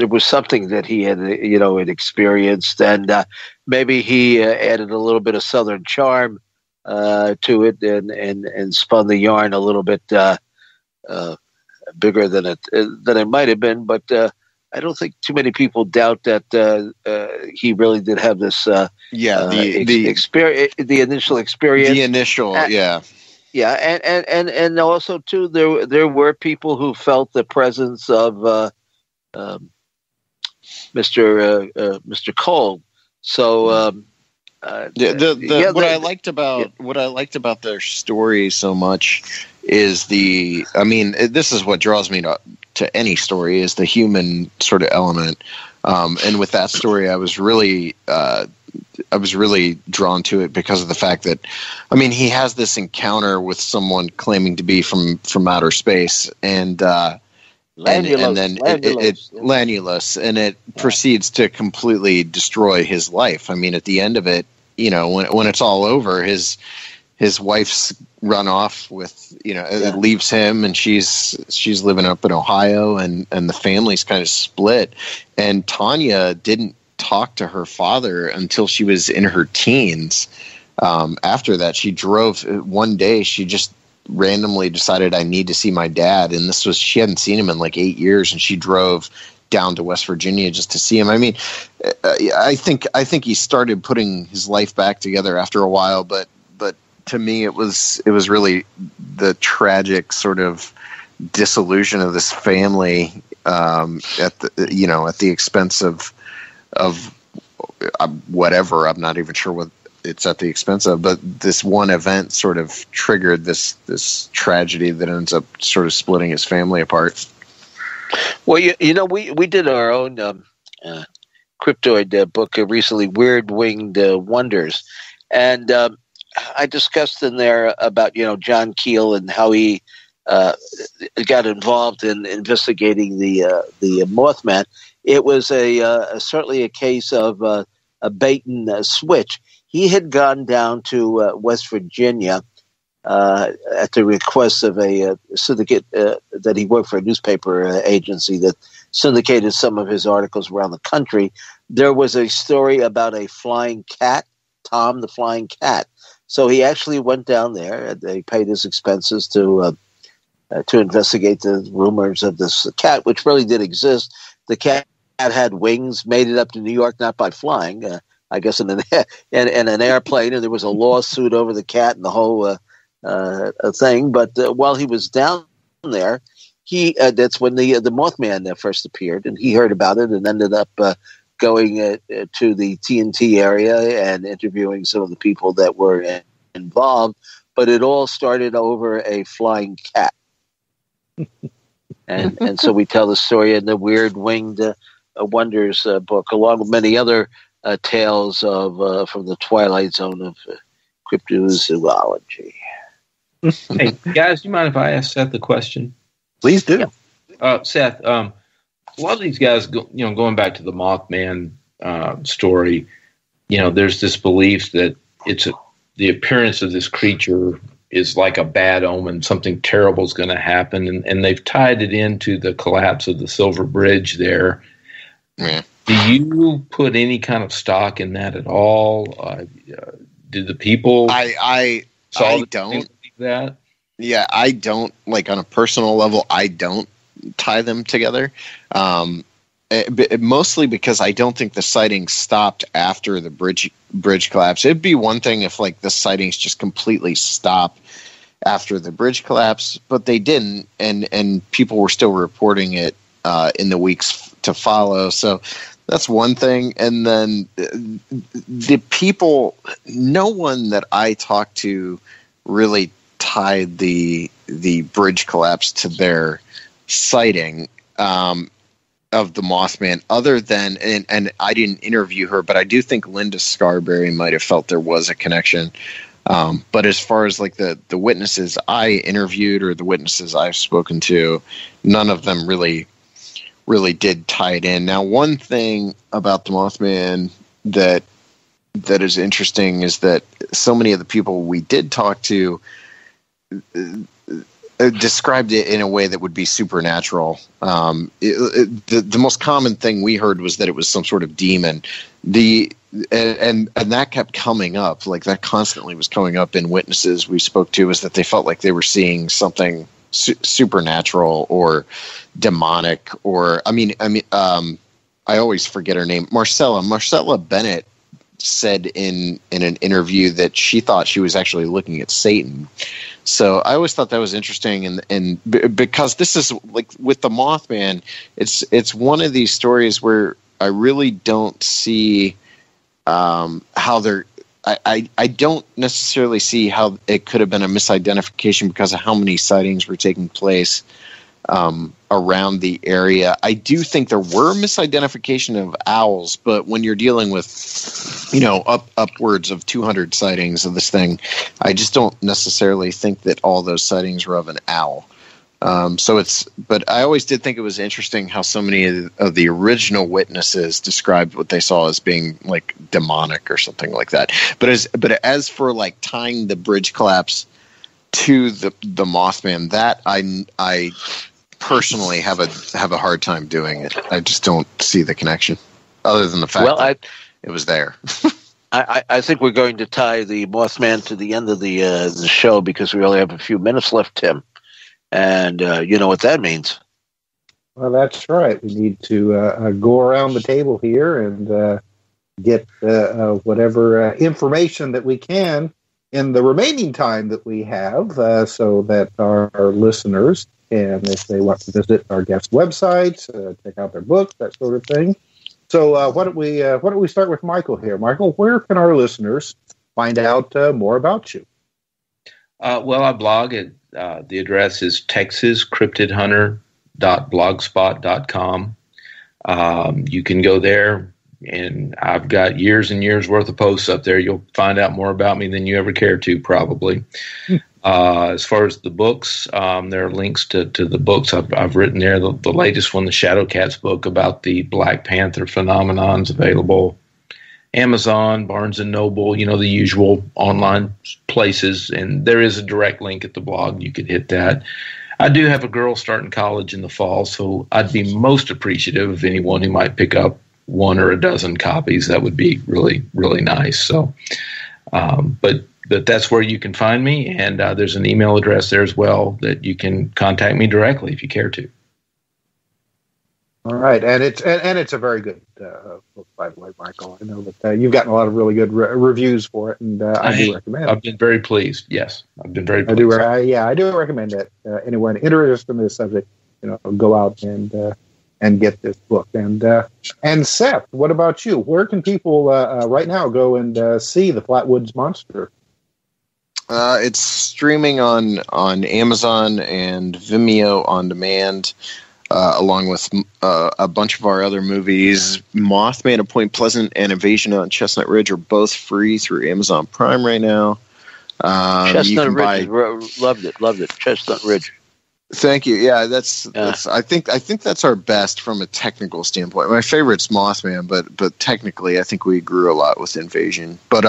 was something that he had had experienced, and maybe he added a little bit of Southern charm to it, and spun the yarn a little bit bigger than it might have been. But I don't think too many people doubt that he really did have this the experience, the initial experience, Yeah, and also too, there were people who felt the presence of Mr. Cole. So what I liked about their story so much is this is what draws me to any story, is the human sort of element. And with that story, I was really drawn to it because of the fact that, he has this encounter with someone claiming to be from outer space, and Lanulus, and it proceeds to completely destroy his life. At the end of it, when it's all over, his wife's run off with, it leaves him, and she's living up in Ohio, and the family's kind of split. And Tanya didn't talk to her father until she was in her teens. After that, she drove one day. She just randomly decided, I need to see my dad. And she hadn't seen him in like 8 years. And she drove down to West Virginia just to see him. I think he started putting his life back together after a while, but to me, it was really the tragic sort of dissolution of this family, at the expense of whatever. I'm not even sure what it's at the expense of, but this one event sort of triggered this tragedy that ends up sort of splitting his family apart. Well, we did our own cryptoid book recently, Weird Winged Wonders, and I discussed in there about John Keel and how he got involved in investigating the Mothman. It was certainly a case of a bait and switch. He had gone down to West Virginia at the request of a syndicate that he worked for, a newspaper agency that syndicated some of his articles around the country. There was a story about a flying cat, Tom the Flying Cat. So he actually went down there. They paid his expenses to investigate the rumors of this cat, which really did exist. The cat had wings, made it up to New York, not by flying, I guess in an airplane, and there was a lawsuit over the cat and the whole thing. But while he was down there, that's when the Mothman first appeared, and he heard about it and ended up going to the TNT area and interviewing some of the people that were involved. But it all started over a flying cat. And so we tell the story in the Weird Winged Wonders book, along with many other tales of from the twilight zone of cryptozoology. Hey guys, do you mind if I ask Seth the question? Please do. Yeah. Seth, a lot of these guys, going back to the Mothman story, there's this belief that the appearance of this creature is like a bad omen. Something terrible is going to happen, and they've tied it into the collapse of the Silver Bridge there. Yeah. Do you put any kind of stock in that at all? Did the people? I don't. That? Yeah, I don't. Like on a personal level, I don't tie them together. Mostly because I don't think the sightings stopped after the bridge collapse. It'd be one thing if like the sightings just completely stopped after the bridge collapse, but they didn't, and people were still reporting it in the weeks to follow. So that's one thing. And then the people, no one that I talked to really tied the bridge collapse to their sighting of the Mothman, other than, and I didn't interview her, but I do think Linda Scarberry might have felt there was a connection. But as far as like the witnesses I interviewed or the witnesses I've spoken to, none of them really did tie it in. Now, one thing about the Mothman that is interesting is that so many of the people we did talk to described it in a way that would be supernatural. The most common thing we heard was that it was some sort of demon. And that kept coming up, like that constantly was coming up in witnesses we spoke to, is that they felt like they were seeing something supernatural or demonic, or I always forget her name. Marcella Bennett said in an interview that she thought she was actually looking at Satan. So I always thought that was interesting, and because this is like with the Mothman, it's one of these stories where I really don't see how they're. I don't necessarily see how it could have been a misidentification because of how many sightings were taking place around the area. I do think there were misidentification of owls, but when you're dealing with, upwards of 200 sightings of this thing, I just don't necessarily think that all those sightings were of an owl. But I always did think it was interesting how so many of the original witnesses described what they saw as being like demonic or something like that. But as for like tying the bridge collapse to the Mothman, that I personally have a hard time doing it. I just don't see the connection, other than the fact that it was there. I think we're going to tie the Mothman to the end of the show because we only have a few minutes left, Tim. And you know what that means. Well, that's right. We need to go around the table here and get whatever information that we can in the remaining time that we have, so that our listeners can, if they want to visit our guest websites, check out their books, that sort of thing. So why don't we start with Michael here? Michael, where can our listeners find out more about you? Well, I blog at the address is texascryptidhunter.blogspot.com. You can go there, and I've got years and years worth of posts up there. You'll find out more about me than you ever care to, probably. As far as the books, there are links to the books I've written there. The latest one, the Shadow Cats book about the Black Panther phenomenon, is available. Amazon, Barnes & Noble, the usual online places. And there is a direct link at the blog. You could hit that. I do have a girl starting college in the fall, so I'd be most appreciative of anyone who might pick up one or a dozen copies. That would be really, really nice. So, but that's where you can find me. And there's an email address there as well that you can contact me directly if you care to. All right, and it's a very good book, by the way, Michael. I know that you've gotten a lot of really good reviews for it, and I do recommend it. I've been very pleased. Yes, I've been very pleased. I do recommend it. Anyone interested in this subject, go out and get this book. And Seth, what about you? Where can people right now go and see the Flatwoods Monster? It's streaming on Amazon and Vimeo on demand. Along with a bunch of our other movies. Mothman at Point Pleasant and Invasion on Chestnut Ridge are both free through Amazon Prime right now. Chestnut Ridge, loved it. Chestnut Ridge. Thank you. Yeah, that's I think that's our best from a technical standpoint. My favorite's Mothman, but technically I think we grew a lot with Invasion. But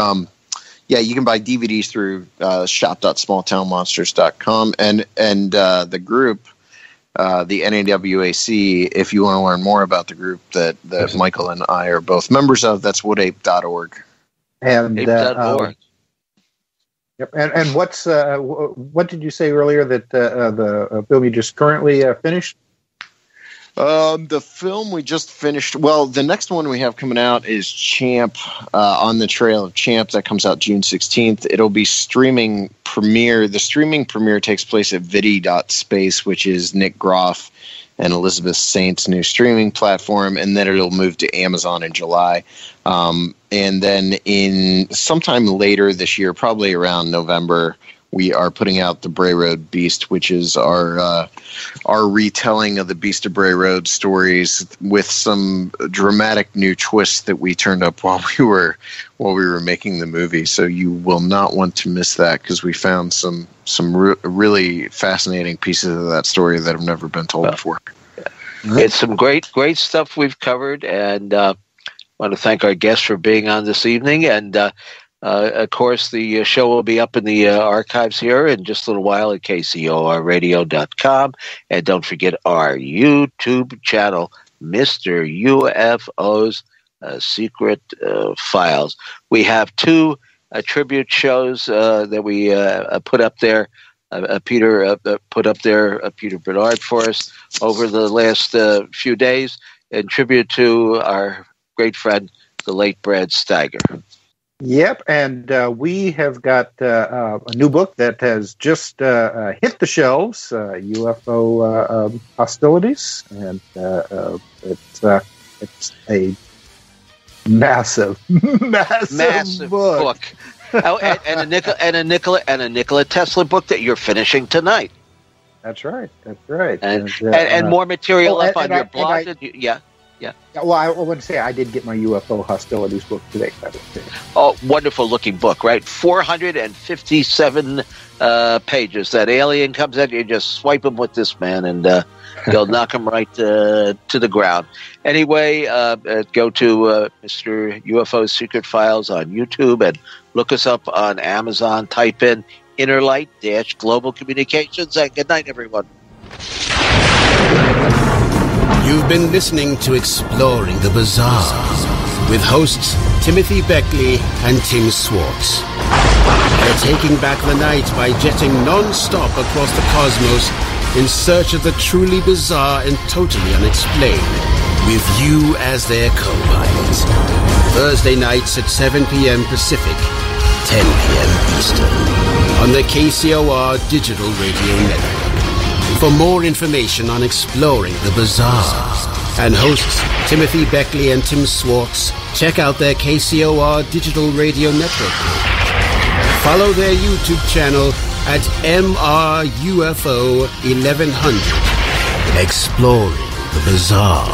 yeah, you can buy DVDs through shop.smalltownmonsters.com and the group. The NAWAC, if you want to learn more about the group that Michael and I are both members of, that's whatape.org. And ape.org. Yep. And what did you say earlier that the film you just currently finished? The film we just finished. Well, the next one we have coming out is Champ, On the Trail of Champ. That comes out June 16th. It'll be streaming premiere. The streaming premiere takes place at vidi.space, which is Nick Groff and Elizabeth Saint's new streaming platform, and then it'll move to Amazon in July. And then in sometime later this year, probably around November, we are putting out the Bray Road Beast, which is our retelling of the Beast of Bray Road stories with some dramatic new twists that we turned up while we were making the movie. So you will not want to miss that, because we found some really fascinating pieces of that story that have never been told before. It's some great stuff we've covered, and I want to thank our guests for being on this evening. And of course, the show will be up in the archives here in just a little while at kcorradio.com. And don't forget our YouTube channel, Mr. UFO's Secret Files. We have 2 tribute shows that we put up there. Peter put up there, Peter Bernard, for us over the last few days, in tribute to our great friend, the late Brad Steiger. Yep, and we have got a new book that has just hit the shelves, UFO Hostilities, and it's a massive book. Oh, and a Nikola Tesla book that you're finishing tonight. That's right. And more material up on your blog. Yeah. Well, I want to say I did get my UFO Hostilities book today. Oh, wonderful looking book, right? 457 pages. That alien comes at you, just swipe him with this, man, and they'll knock him right to the ground. Anyway, go to Mr. UFO's Secret Files on YouTube and look us up on Amazon. Type in Interlight-Global Communications, and good night, everyone. You've been listening to Exploring the Bizarre with hosts Timothy Beckley and Tim Swartz. They're taking back the night by jetting non-stop across the cosmos in search of the truly bizarre and totally unexplained, with you as their co-pilot. Thursday nights at 7 p.m. Pacific, 10 p.m. Eastern, on the KCOR Digital Radio Network. For more information on Exploring the Bizarre and hosts Timothy Beckley and Tim Swartz, check out their KCOR Digital Radio Network page. Follow their YouTube channel at MRUFO 1100. Exploring the Bizarre.